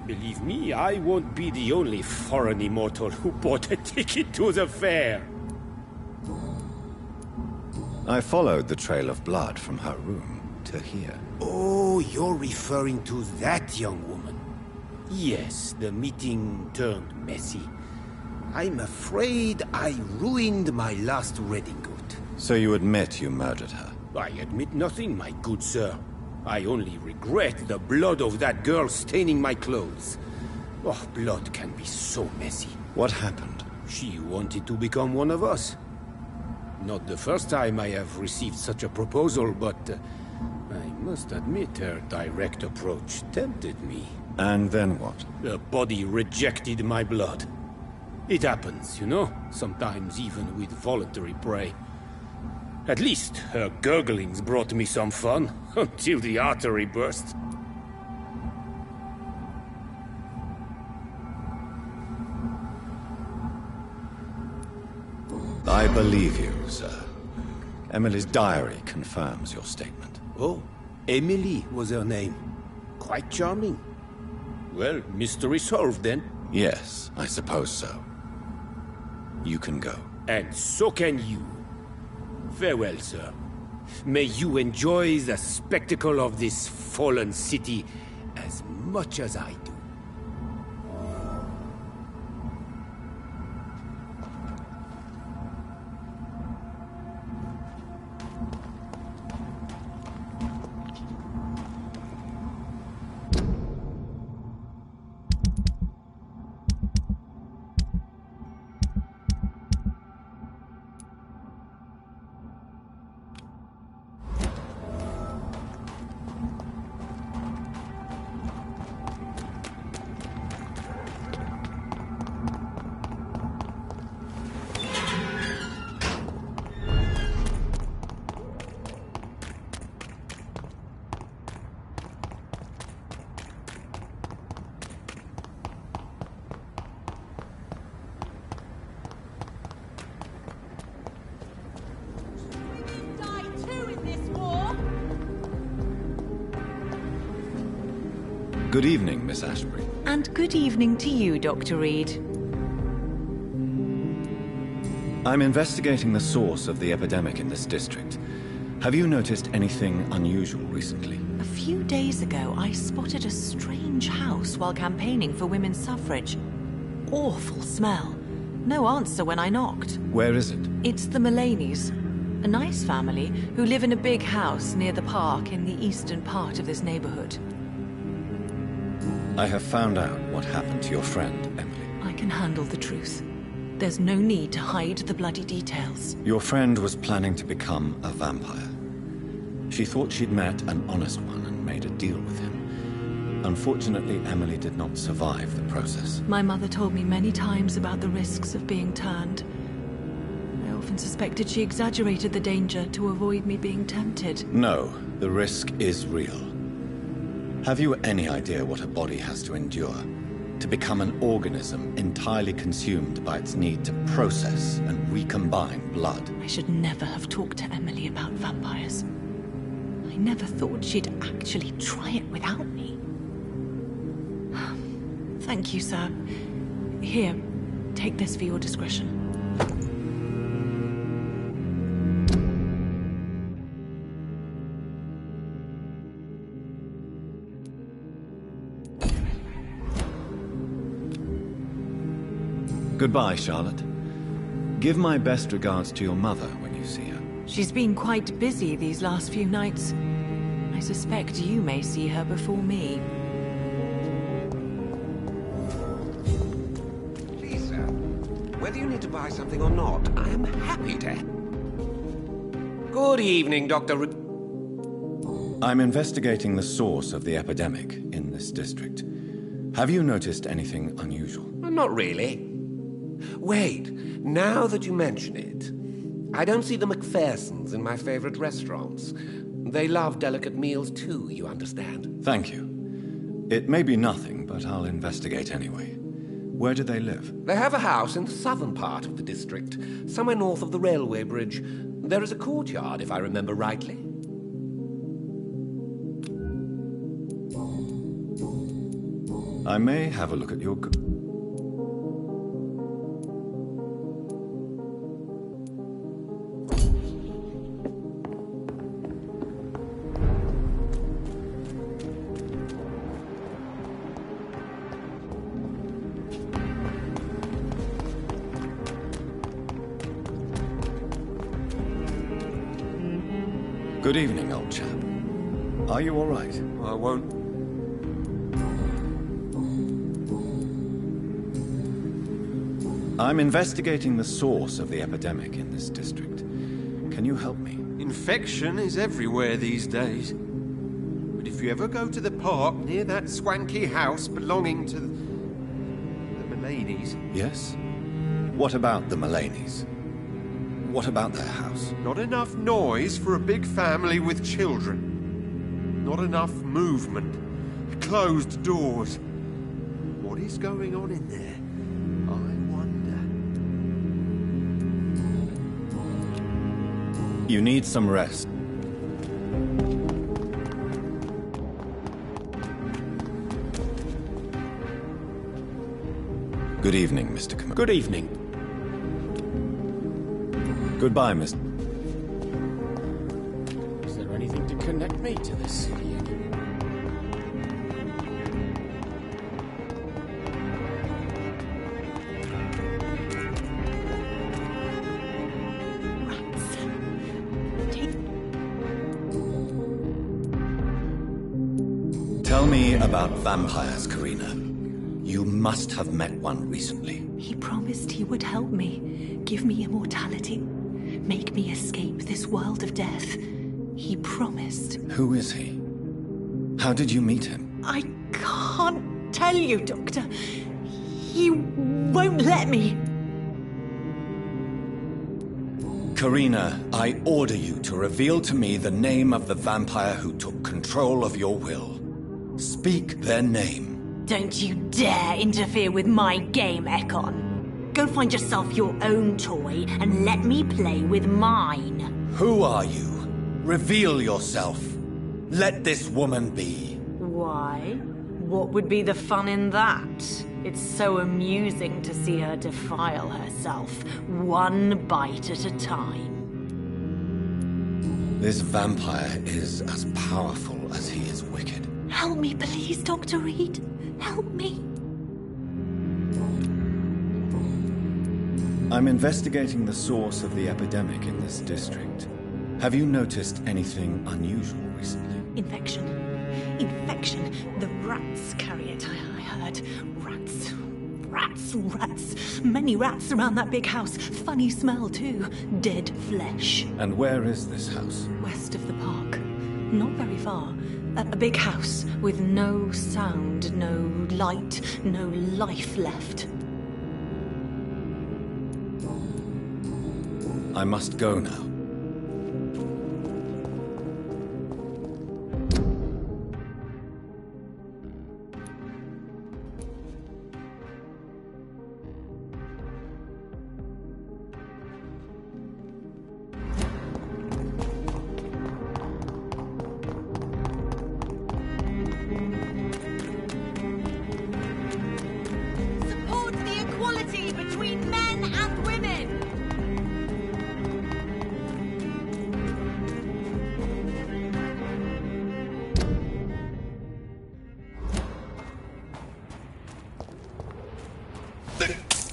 Believe me, I won't be the only foreign immortal who bought a ticket to the fair.
I followed the trail of blood from her room to here.
Oh, you're referring to that young woman. Yes, the meeting turned messy. I'm afraid I ruined my last redingote.
So you admit you murdered her?
I admit nothing, my good sir. I only regret the blood of that girl staining my clothes. Oh, blood can be so messy.
What happened?
She wanted to become one of us. Not the first time I have received such a proposal, but I must admit her direct approach tempted me.
And then what?
The body rejected my blood. It happens, you know, sometimes even with voluntary prey. At least her gurglings brought me some fun, until the artery burst.
I believe you, sir. Emily's diary confirms your statement.
Oh, Emily was her name. Quite charming. Well, mystery solved then.
Yes, I suppose so. You can go.
And so can you. Farewell, sir. May you enjoy the spectacle of this fallen city as much as I do.
Good evening, Miss Ashbury.
And good evening to you, Dr. Reid.
I'm investigating the source of the epidemic in this district. Have you noticed anything unusual recently?
A few days ago, I spotted a strange house while campaigning for women's suffrage. Awful smell. No answer when I knocked.
Where is it?
It's the Mullaneys, a nice family who live in a big house near the park in the eastern part of this neighborhood.
I have found out what happened to your friend, Emily.
I can handle the truth. There's no need to hide the bloody details.
Your friend was planning to become a vampire. She thought she'd met an honest one and made a deal with him. Unfortunately, Emily did not survive the process.
My mother told me many times about the risks of being turned. I often suspected she exaggerated the danger to avoid me being tempted.
No, the risk is real. Have you any idea what a body has to endure? To become an organism entirely consumed by its need to process and recombine blood?
I should never have talked to Emily about vampires. I never thought she'd actually try it without me. Thank you, sir. Here, take this for your discretion.
Goodbye, Charlotte. Give my best regards to your mother when you see her.
She's been quite busy these last few nights. I suspect you may see her before me.
Please, sir. Whether you need to buy something or not, I am happy to. Good evening, Dr.
I'm investigating the source of the epidemic in this district. Have you noticed anything unusual?
Not really. Wait, now that you mention it, I don't see the McPhersons in my favorite restaurants. They love delicate meals too, you understand.
Thank you. It may be nothing, but I'll investigate anyway. Where do they live?
They have a house in the southern part of the district, somewhere north of the railway bridge. There is a courtyard, if I remember rightly.
I may have a look at your... Good evening, old chap. Are you all right?
I won't...
I'm investigating the source of the epidemic in this district. Can you help me?
Infection is everywhere these days. But if you ever go to the park near that swanky house belonging to the Mullaneys...
Yes? What about the Mullaneys? What about their house?
Not enough noise for a big family with children. Not enough movement. Closed doors. What is going on in there? I wonder.
You need some rest. Good evening, Mr.
Good evening.
Goodbye, Mr.
Is there anything to connect me to the city?
Tell me about vampires, Karina. You must have met one recently.
He promised he would help me, give me immortality, make me escape this world of death. He promised.
Who is he? How did you meet him?
I can't tell you, Doctor. He won't let me.
Karina, I order you to reveal to me the name of the vampire who took control of your will. Speak their name.
Don't you dare interfere with my game, Ekon. Go find yourself your own toy and let me play with mine.
Who are you? Reveal yourself. Let this woman be.
Why? What would be the fun in that? It's so amusing to see her defile herself, one bite at a time.
This vampire is as powerful as he is wicked.
Help me, please, Dr. Reid. Help me.
I'm investigating the source of the epidemic in this district. Have you noticed anything unusual recently?
Infection. Infection. The rats carry it, I heard. Rats. Rats. Rats. Many rats around that big house. Funny smell, too. Dead flesh.
And where is this house?
West of the park. Not very far. A big house with no sound, no light, no life left.
I must go now.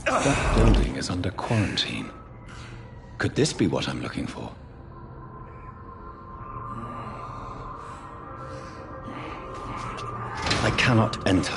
That building is under quarantine. Could this be what I'm looking for? I cannot enter.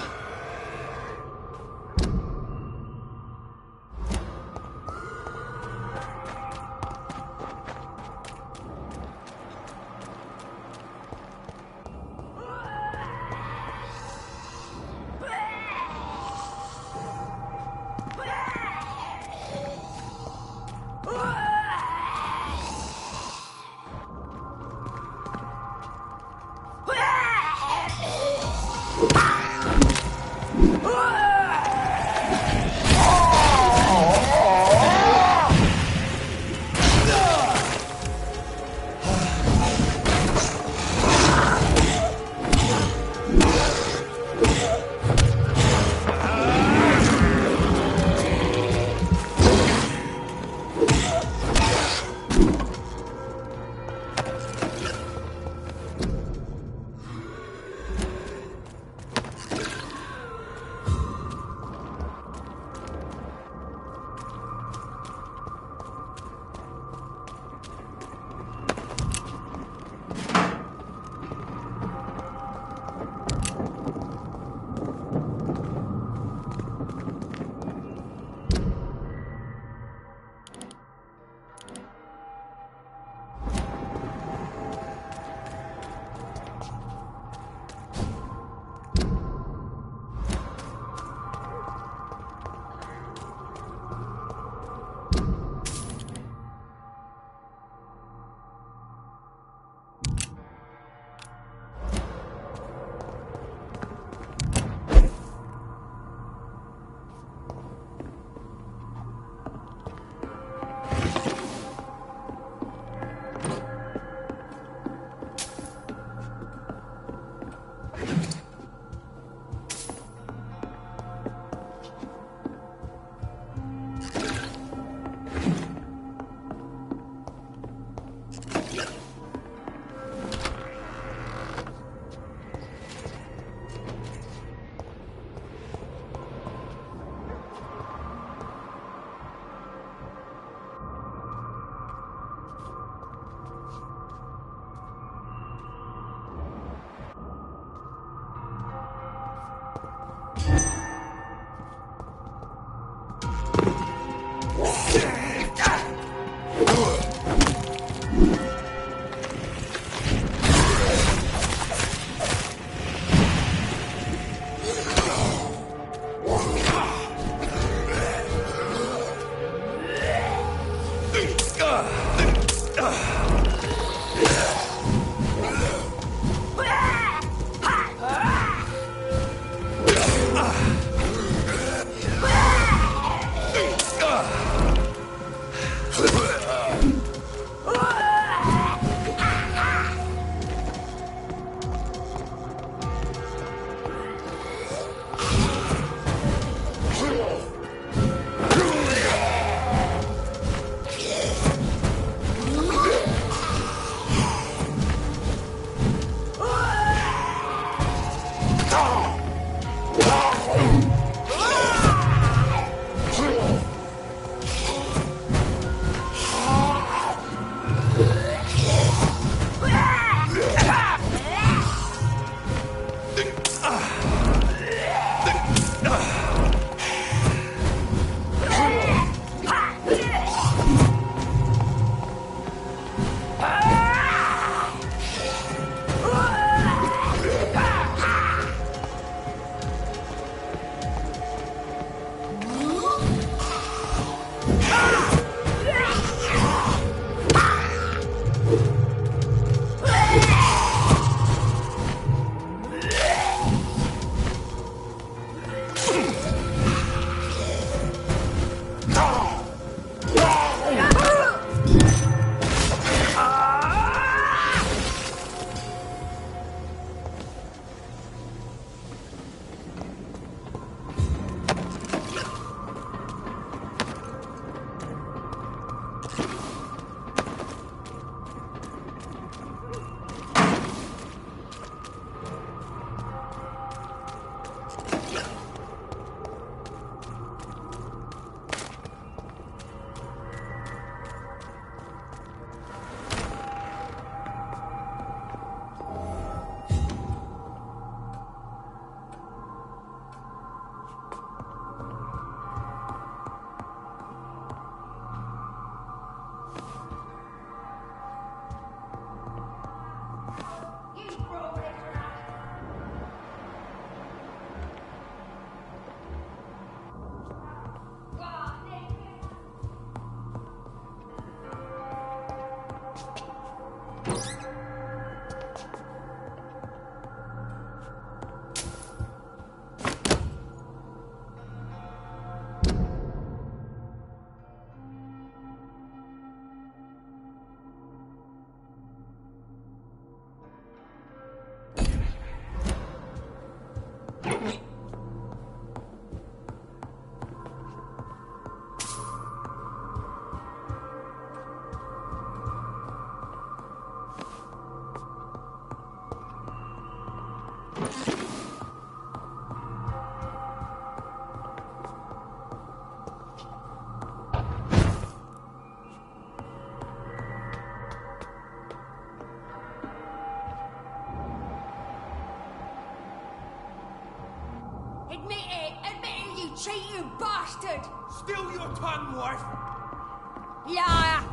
cheating bastard!
Still your tongue, wife!
Liar!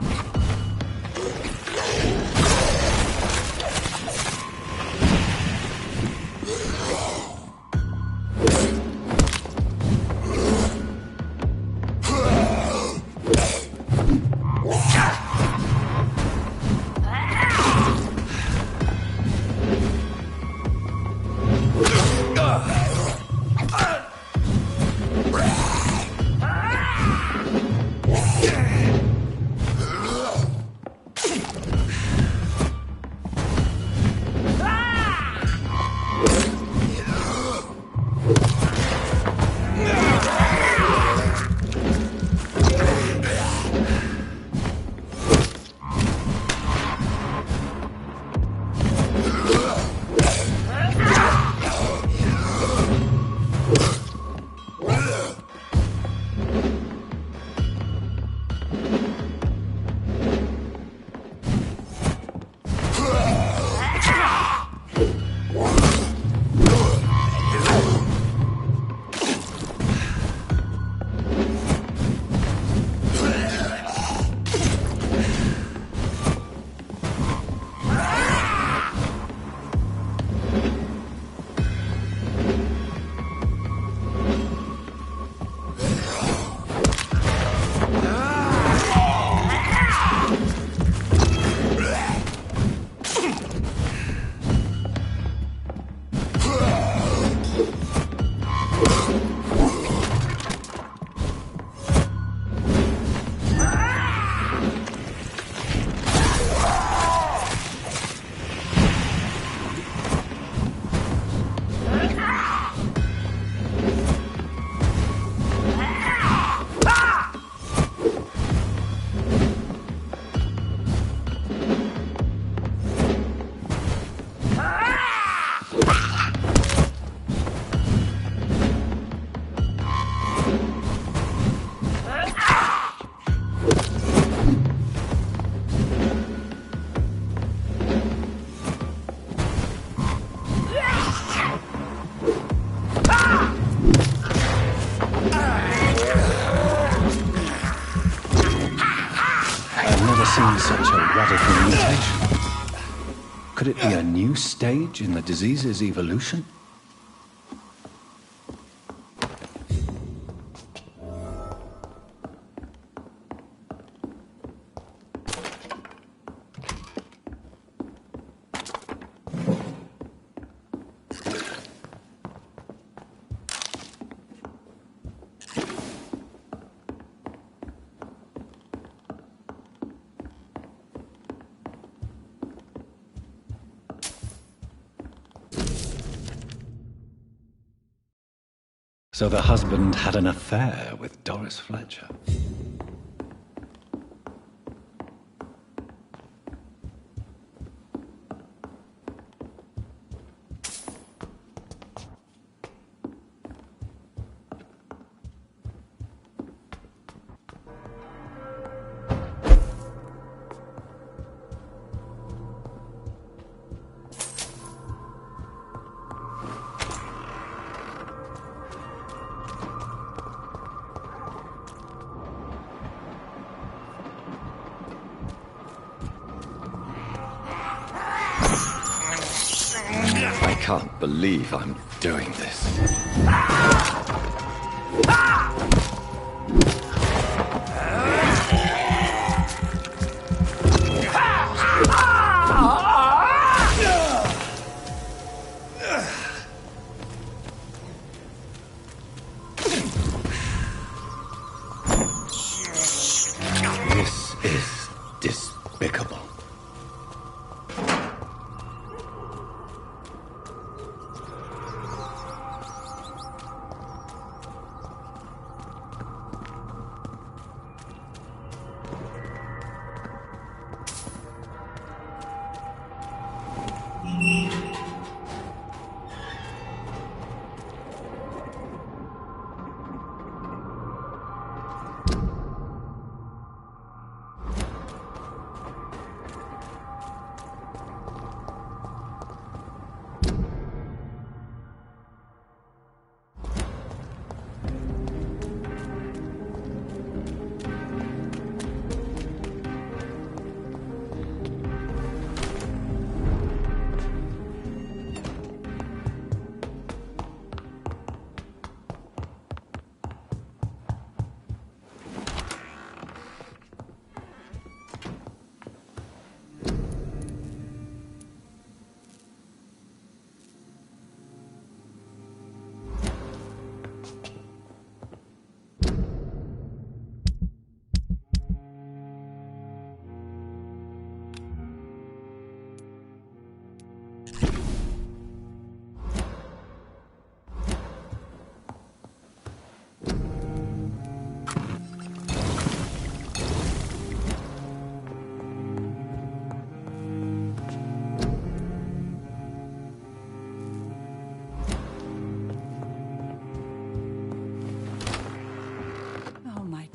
seen such a radical mutation? Could it be a new stage in the disease's evolution? So the husband had an affair with Doris Fletcher. I can't believe I'm doing this. This is despicable.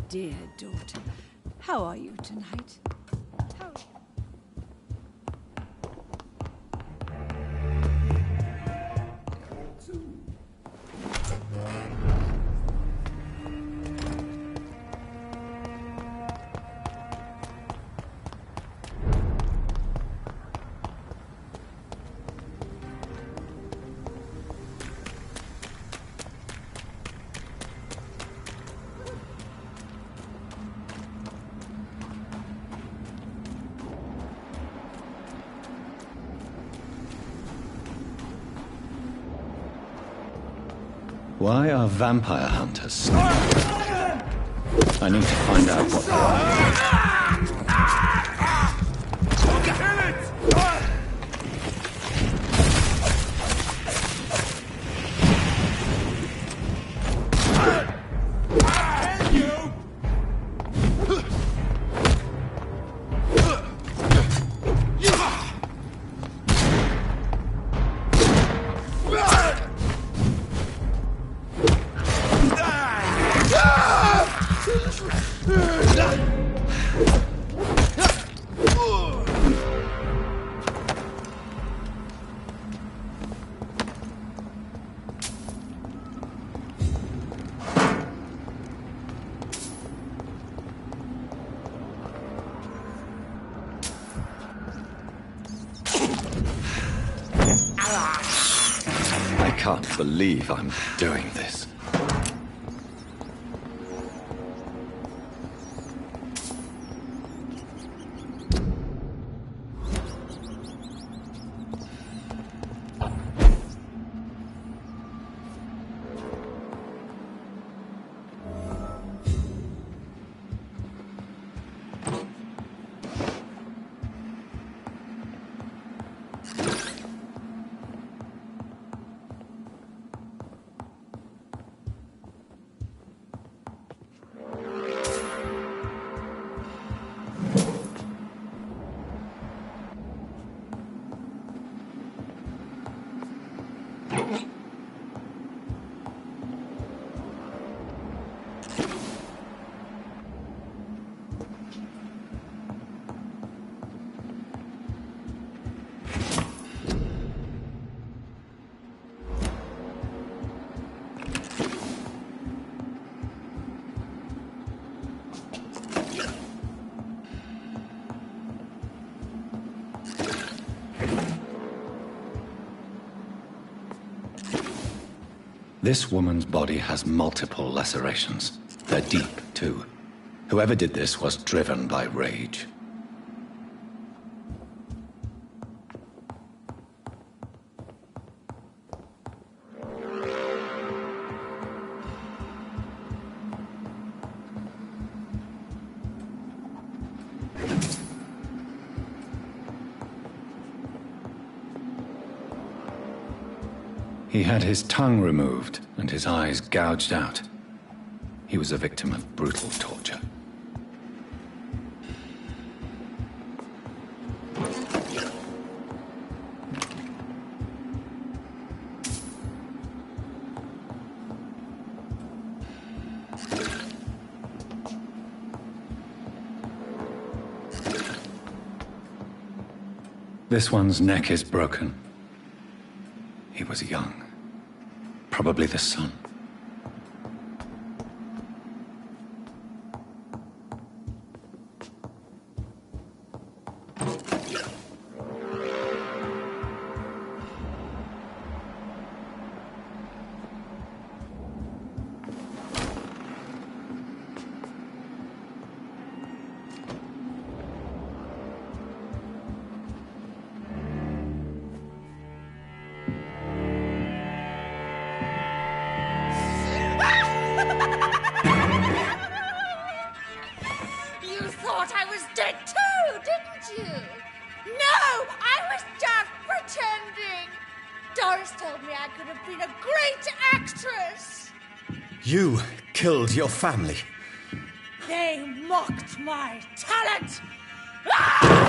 Dear daughter, how are you tonight?
Why are vampire hunters sneaking? I need to find out what they are. can't believe I'm doing this. This woman's body has multiple lacerations. They're deep, too. Whoever did this was driven by rage. He had his tongue removed and his eyes gouged out. He was a victim of brutal torture. This one's neck is broken. He was young. Probably the son.
You killed your family.
They mocked my talent! Ah!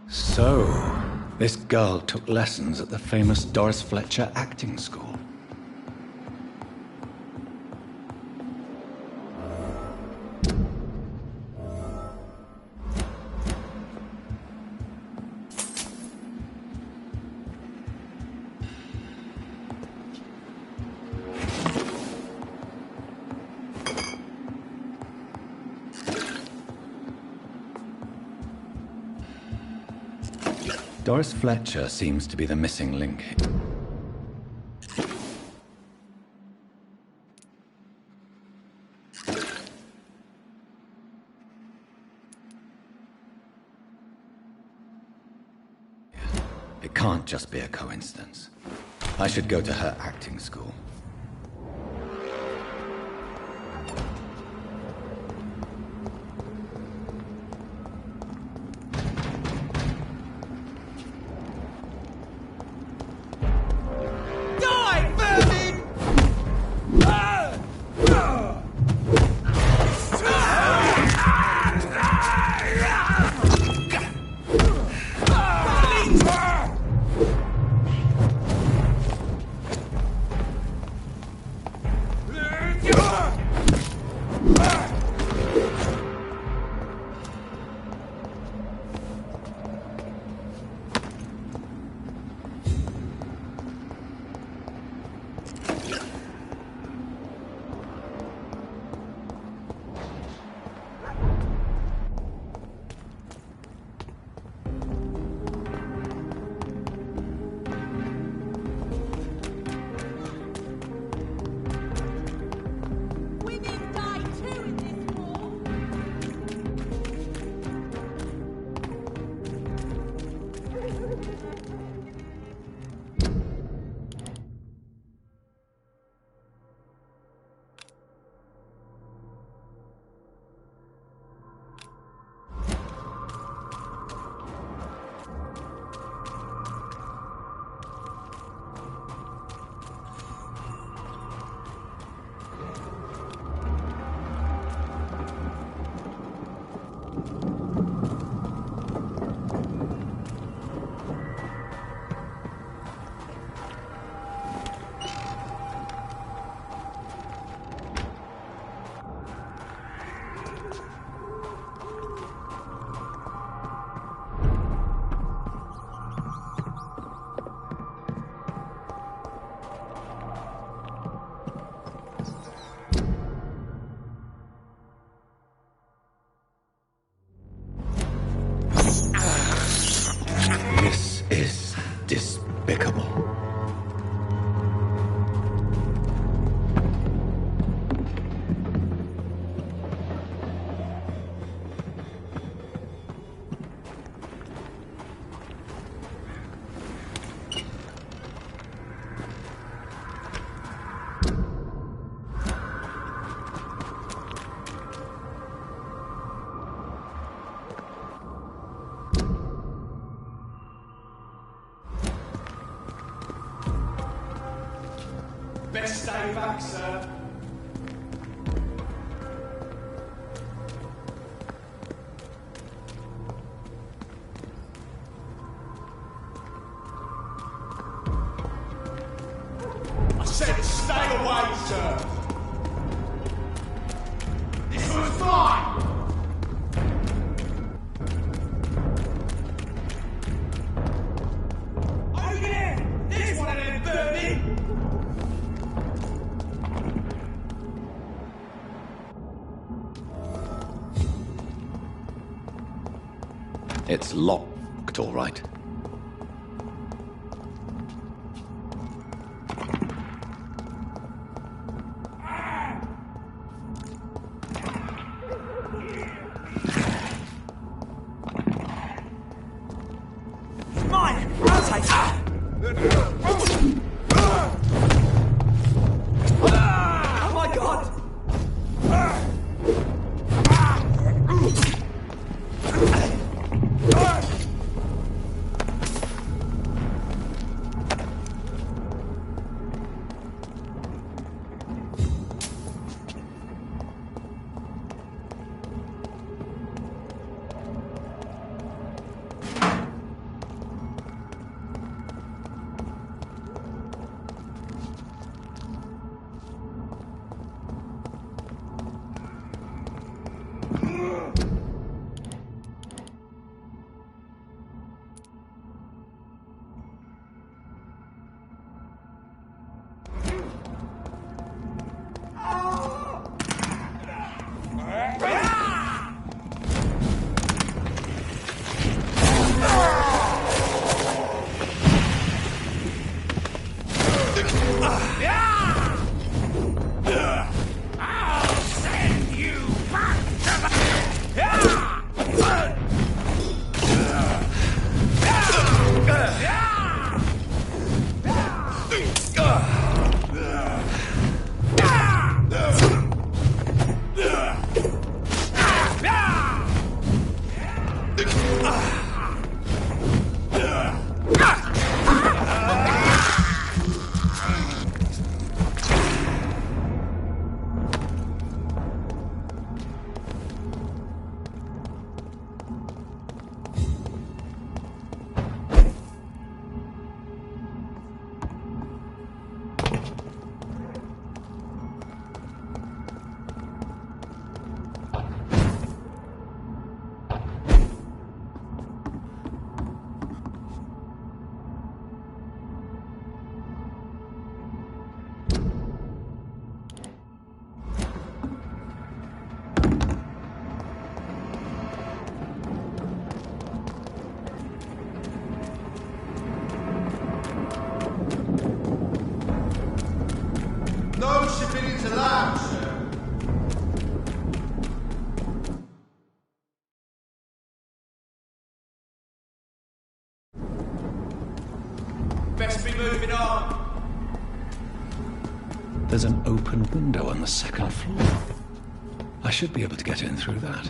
So, this girl took lessons at the famous Doris Fletcher acting school. Doris Fletcher seems to be the missing link. It can't just be a coincidence. I should go to her acting school.
Best day back, sir. I said stay away, sir. This was mine. Over there. There's one of them burning.
It's locked, all right.
Mine! I'll take it! Oh my god! best be moving on.
There's an open window on the second floor. I should be able to get in through that.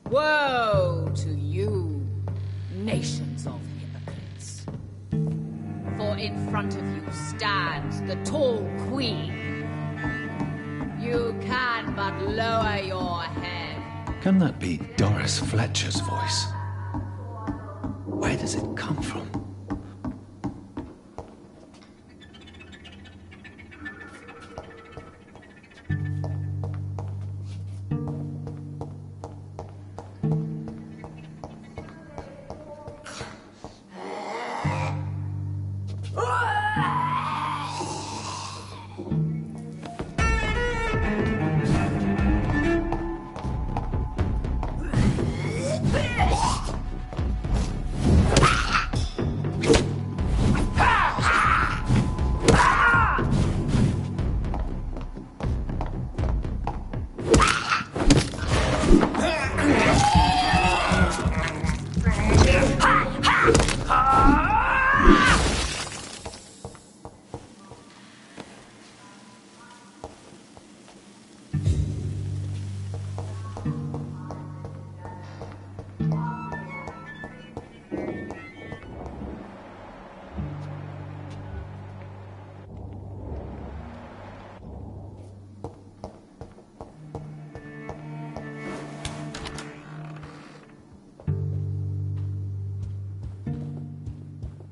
Woe to you, nations of hypocrites. For in front of you stands the tall queen. You can but lower your head.
Can that be Doris Fletcher's voice? Where does it come from?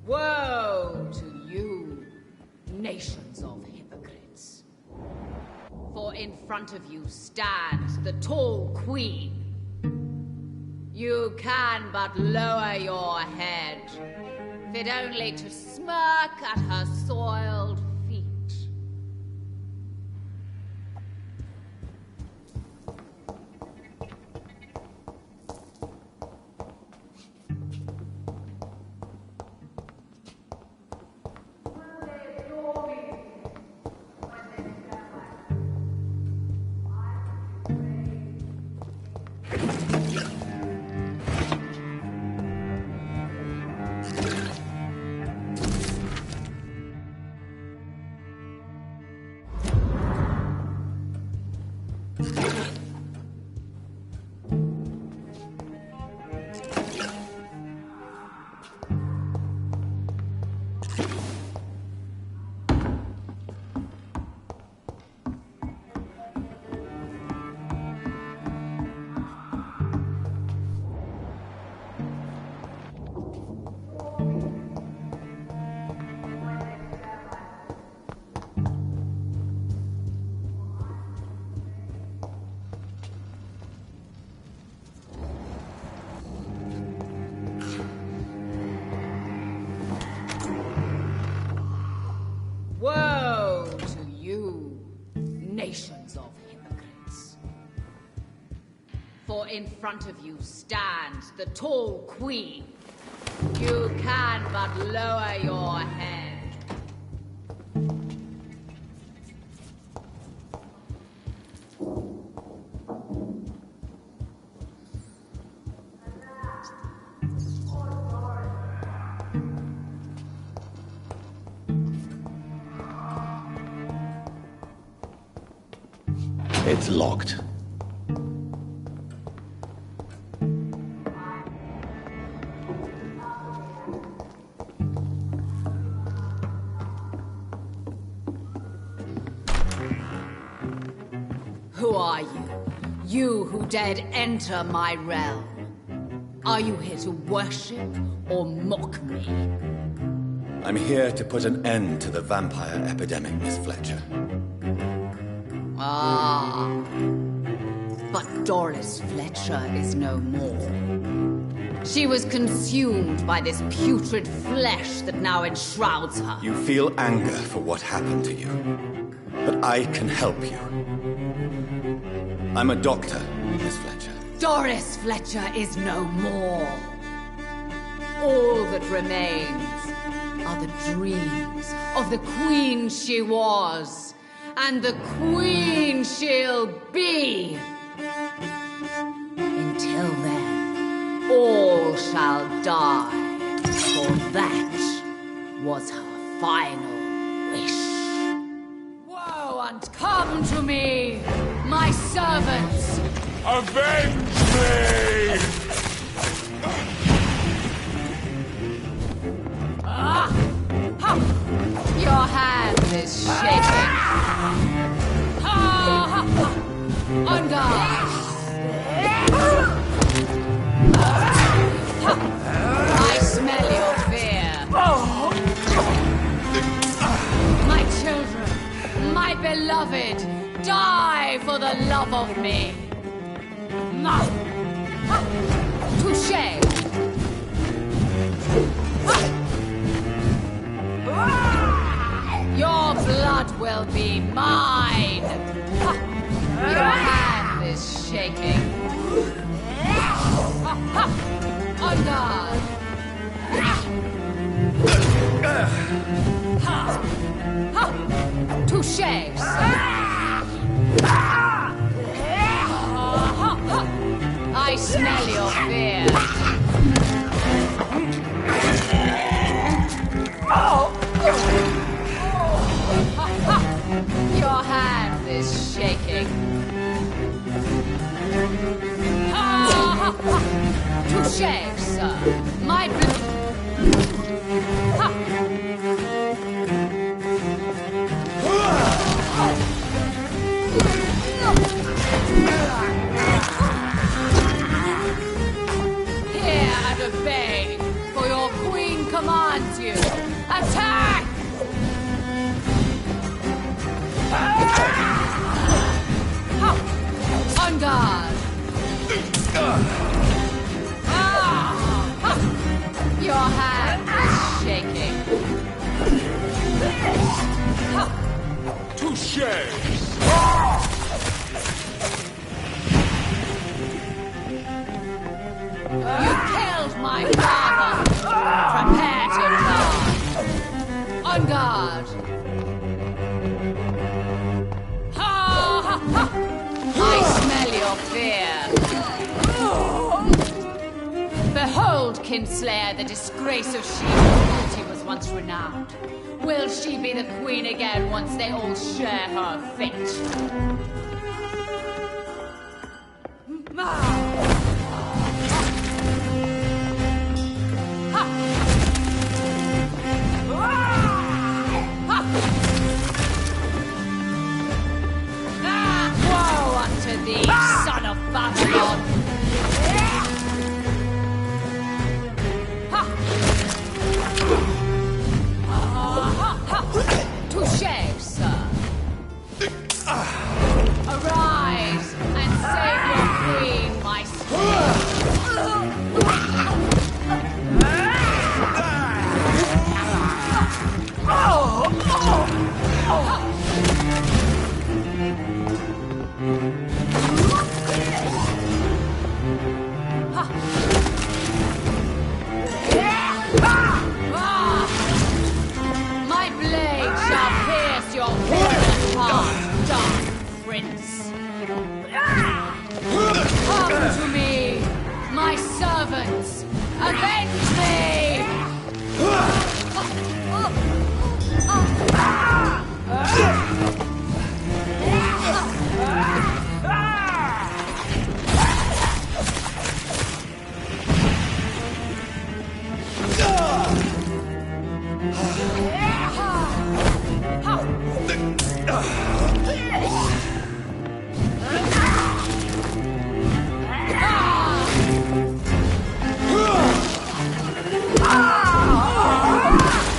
Woe to you, nations of hypocrites. For in front of you stands the tall queen. You can but lower your head, fit only to smirk at her soiled feet. Woe to you, nations of hypocrites. For in front of you stands the tall queen. You can but lower your head.
It's locked.
Who are you? You who dared enter my realm. Are you here to worship or mock me?
I'm here to put an end to the vampire epidemic, Miss Fletcher.
Ah. But Doris Fletcher is no more. She was consumed by this putrid flesh that now enshrouds her.
You feel anger for what happened to you. But I can help you. I'm a doctor, Miss Fletcher.
Doris Fletcher is no more. All that remains are the dreams of the queen she was, and the queen she'll be. Until then, all shall die, for that was her final wish. Woe and come to me, my servants!
Avenge me!
Your hand is shaking. On guard. I smell your fear. My children, my beloved, die for the love of me. Touché. Your blood will be mine. Your hand is shaking. On guard. Touché, sir. I smell your fear. Your hand is shaking. Touché, sir. My Hear and obey, for your queen commands you. Attack! On guard. Your hand is shaking.
Touché!
You killed my father. Prepare to die. On guard. I smell your fear. Behold, Kinslayer, the disgrace of she whose beauty was once renowned. Will she be the queen again once they all share her fate? Woe unto thee, son of Babylon! Touché, sir. Arise and save your queen, my son. My blade shall pierce your warrior's heart, dark prince. Come to me, my servants. Avenge me!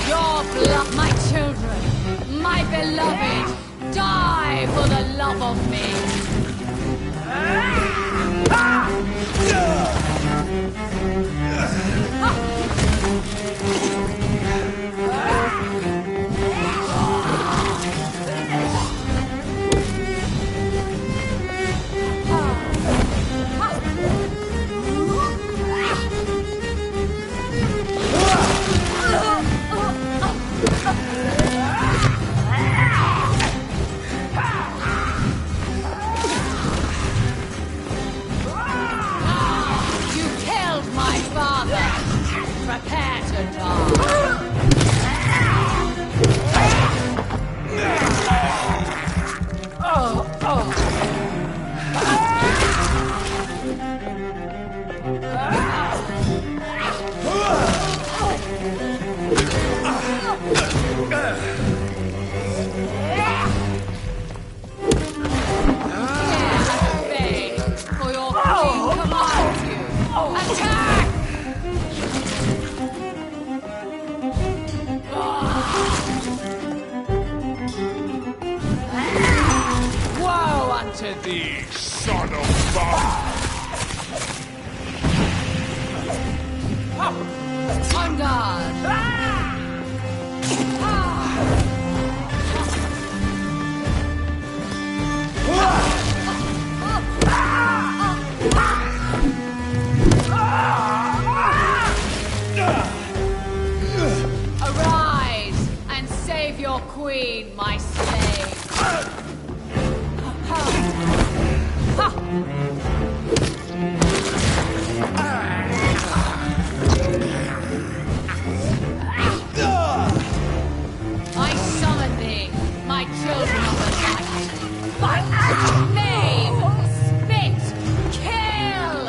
Your blood top of me! You killed my father! Prepare to die! Obey, for your queen commands you! Attack! Woe unto thee, son of On guard! Arise and save your queen, my slave! I summon thee, my children of the light. Fight! Name! Spit! Kill!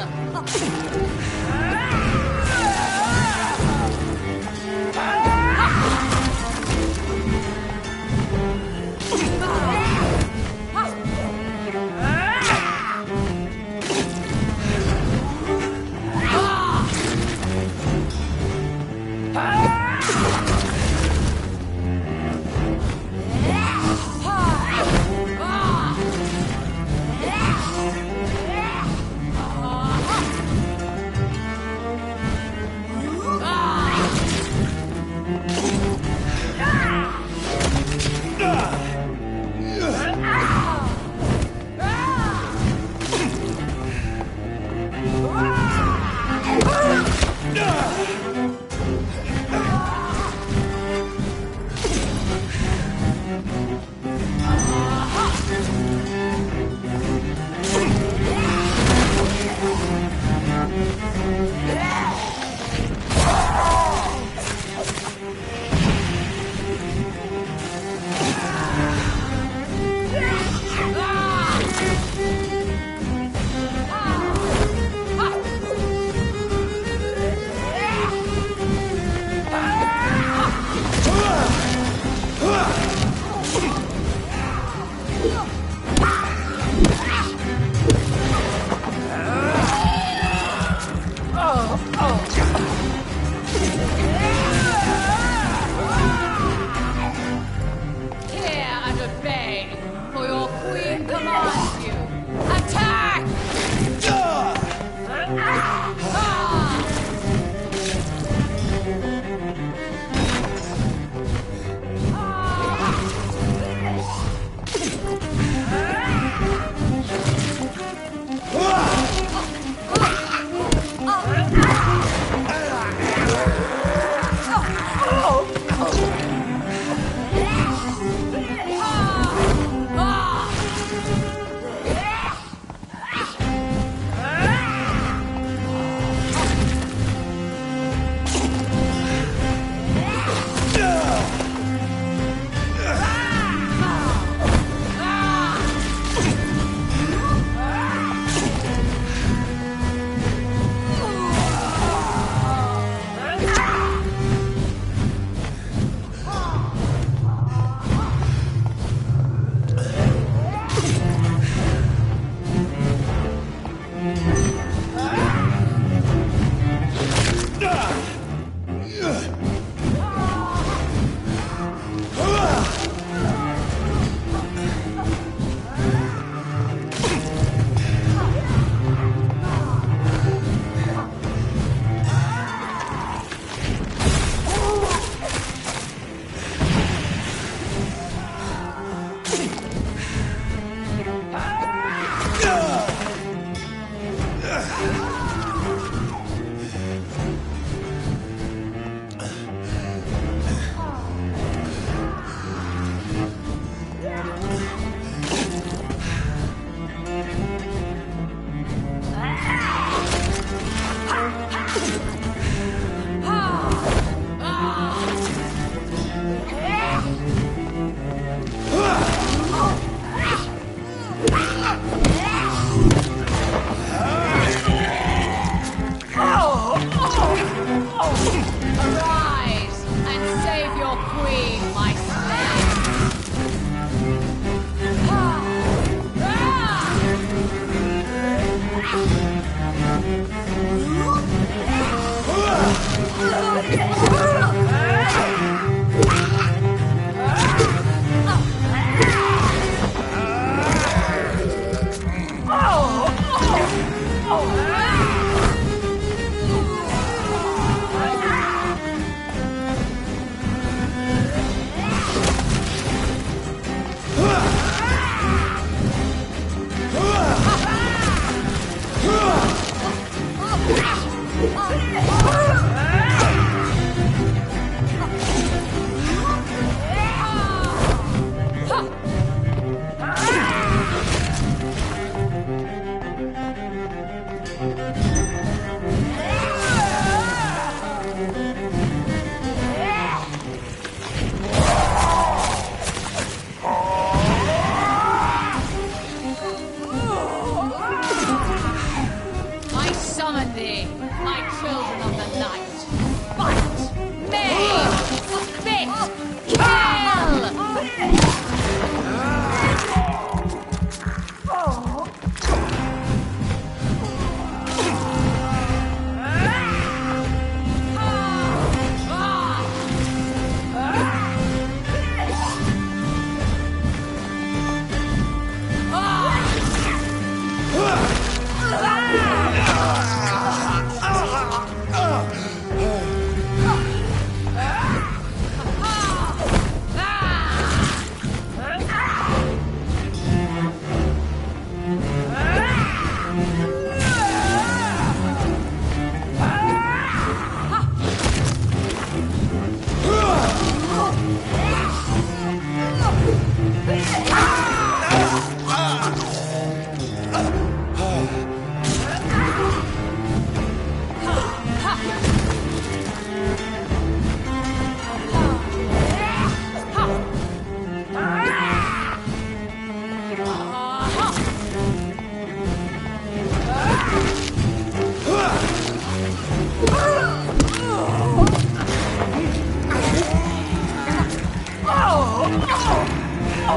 My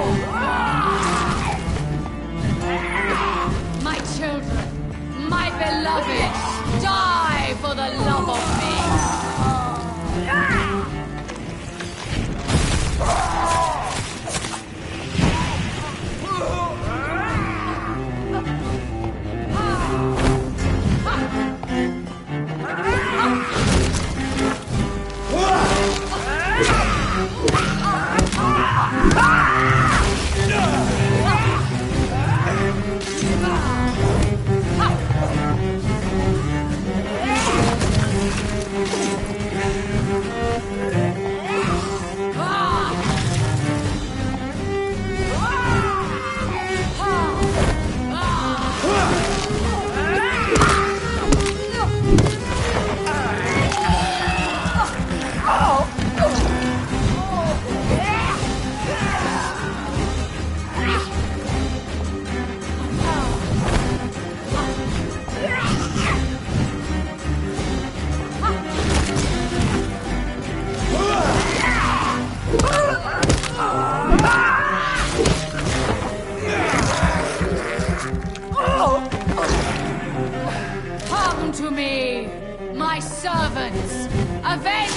children, my beloved, die for the love of me. Come to me, my servants, avenge!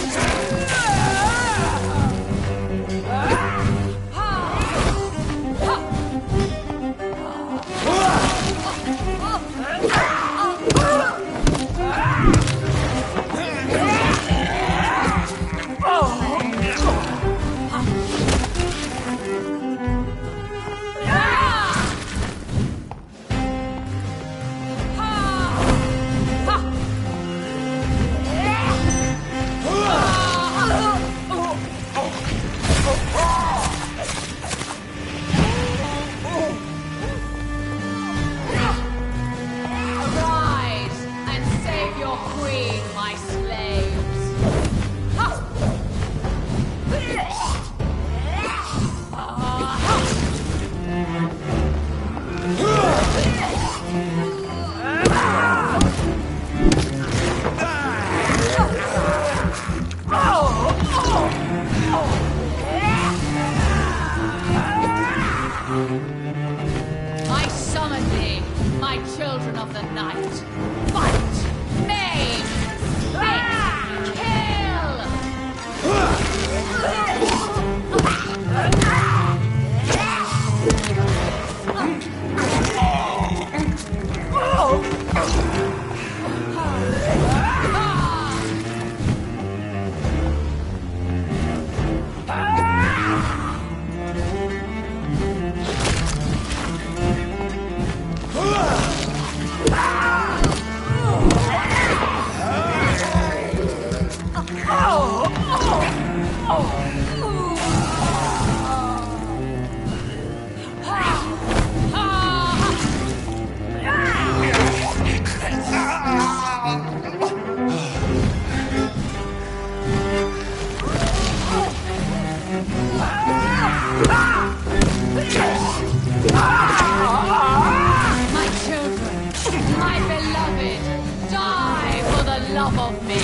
I summon thee, my children of the night. Fight! Maim! Spit! Kill! My children, my beloved, die for the love of me.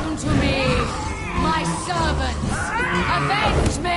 Come to me, my servants! Avenge me!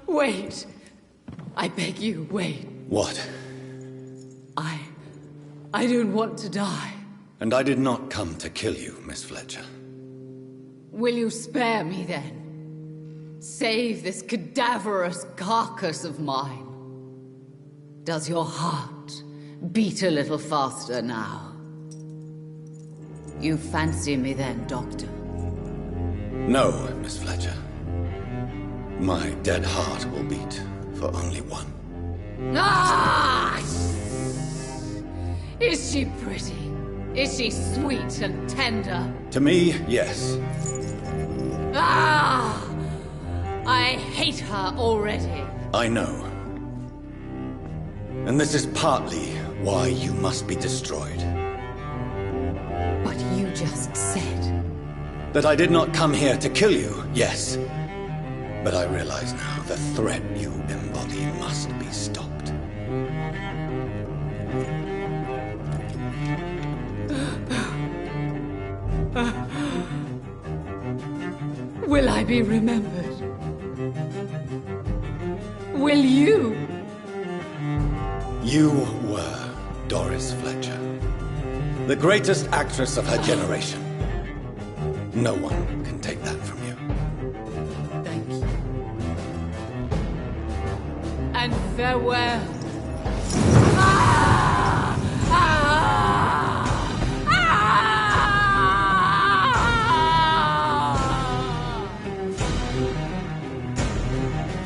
Wait. I beg you, wait.
What?
I don't want to die.
And I did not come to kill you, Miss Fletcher.
Will you spare me, then? Save this cadaverous carcass of mine. Does your heart beat a little faster now? You fancy me then, Doctor?
No, Miss Fletcher. My dead heart will beat for only one.
Ah! Is she pretty? Is she sweet and tender?
To me, yes.
Ah! I hate her already.
I know. And this is partly why you must be destroyed.
But you just said...
That I did not come here to kill you, yes. But I realize now the threat you embody must be stopped.
Will I be remembered? Will you?
You were Doris Fletcher, the greatest actress of her generation. No one can take that from you.
Thank you. And farewell. Ah! Ah!
Ah!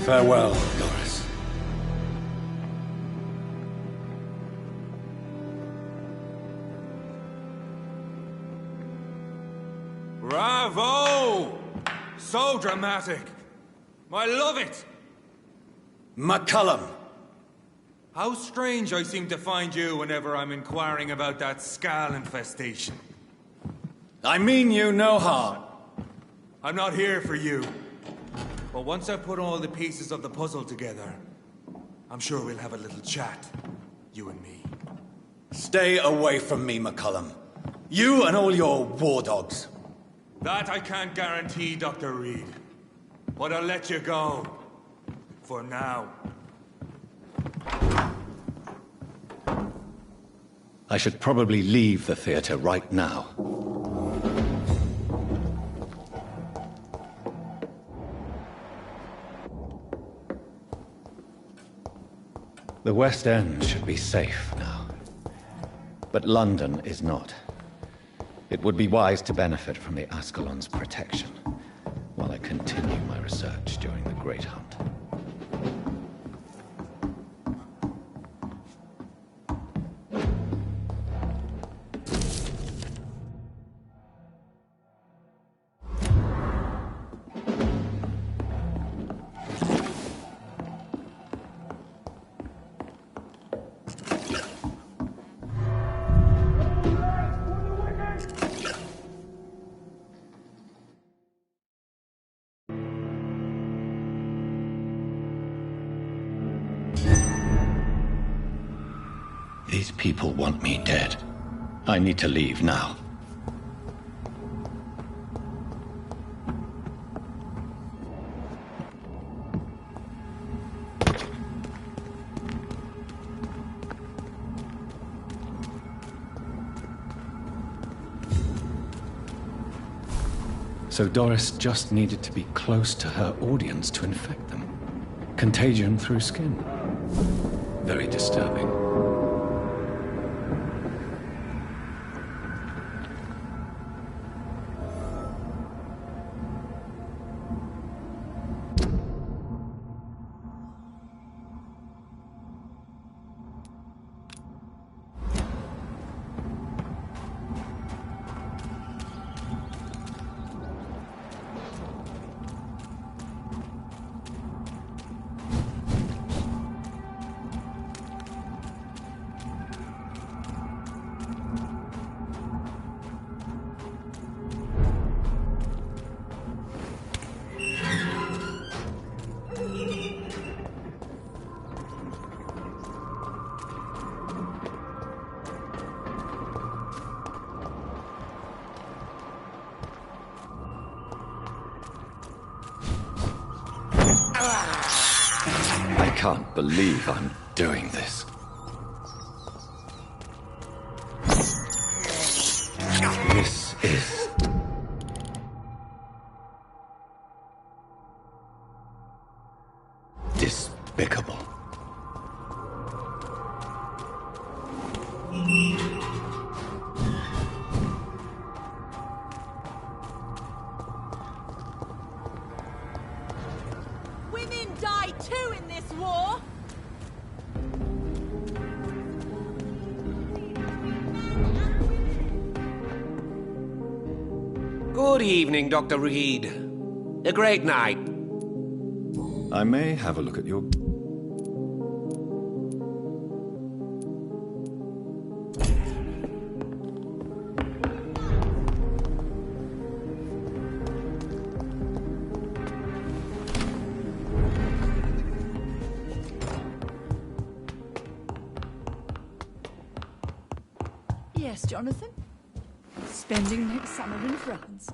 Farewell, Doris.
Bravo! So dramatic. I love it.
McCullum.
How strange I seem to find you whenever I'm inquiring about that Skal infestation.
I mean you no harm.
I'm not here for you. But once I put all the pieces of the puzzle together, I'm sure we'll have a little chat, you and me.
Stay away from me, McCullum. You and all your war dogs.
That I can't guarantee, Dr. Reid. But I'll let you go. For now.
I should probably leave the theater right now. The West End should be safe now. But London is not. It would be wise to benefit from the Ascalon's protection while I continue my research during the Great Hunt. These people want me dead. I need to leave now. So Doris just needed to be close to her audience to infect them. Contagion through skin. Very disturbing. I can't believe I'm doing this. This is... despicable.
too in this war.
Good evening, Dr. Reid. A great night.
I may have a look at your...
Yes, Jonathan? Spending next summer in France.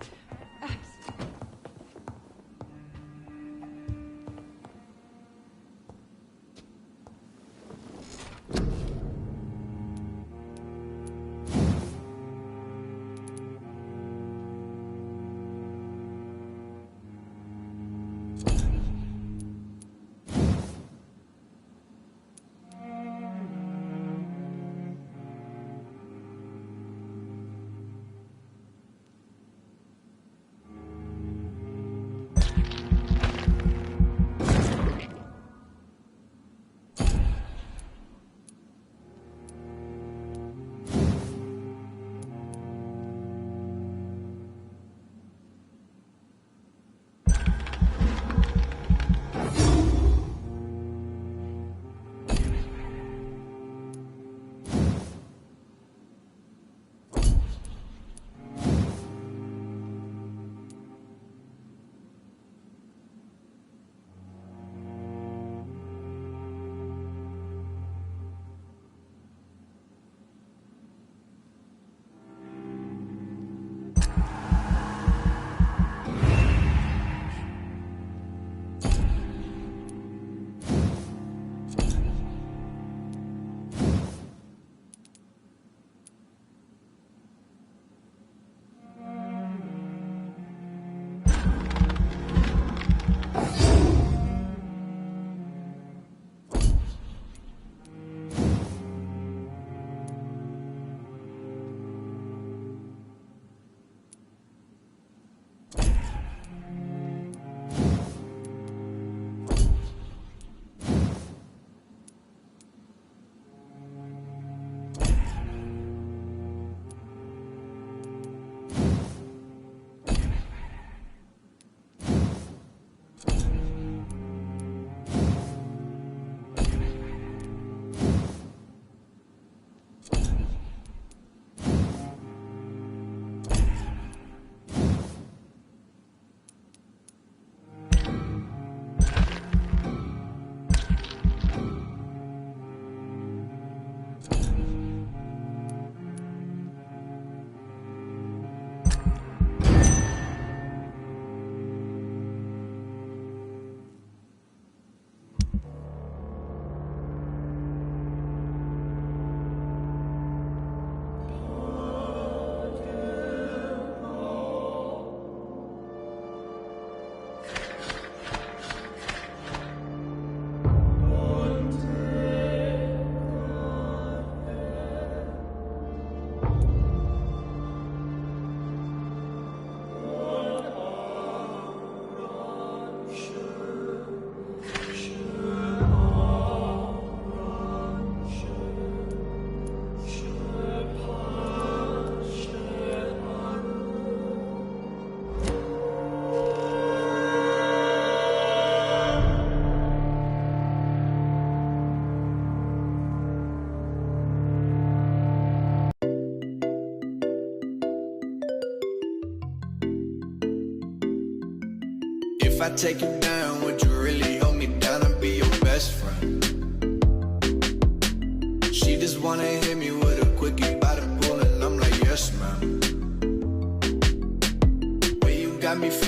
If I take you down, would you really hold me down and be your best friend? She just wanna hit me with a quickie by the pool, and I'm like, yes, ma'am. Well, you got me feeling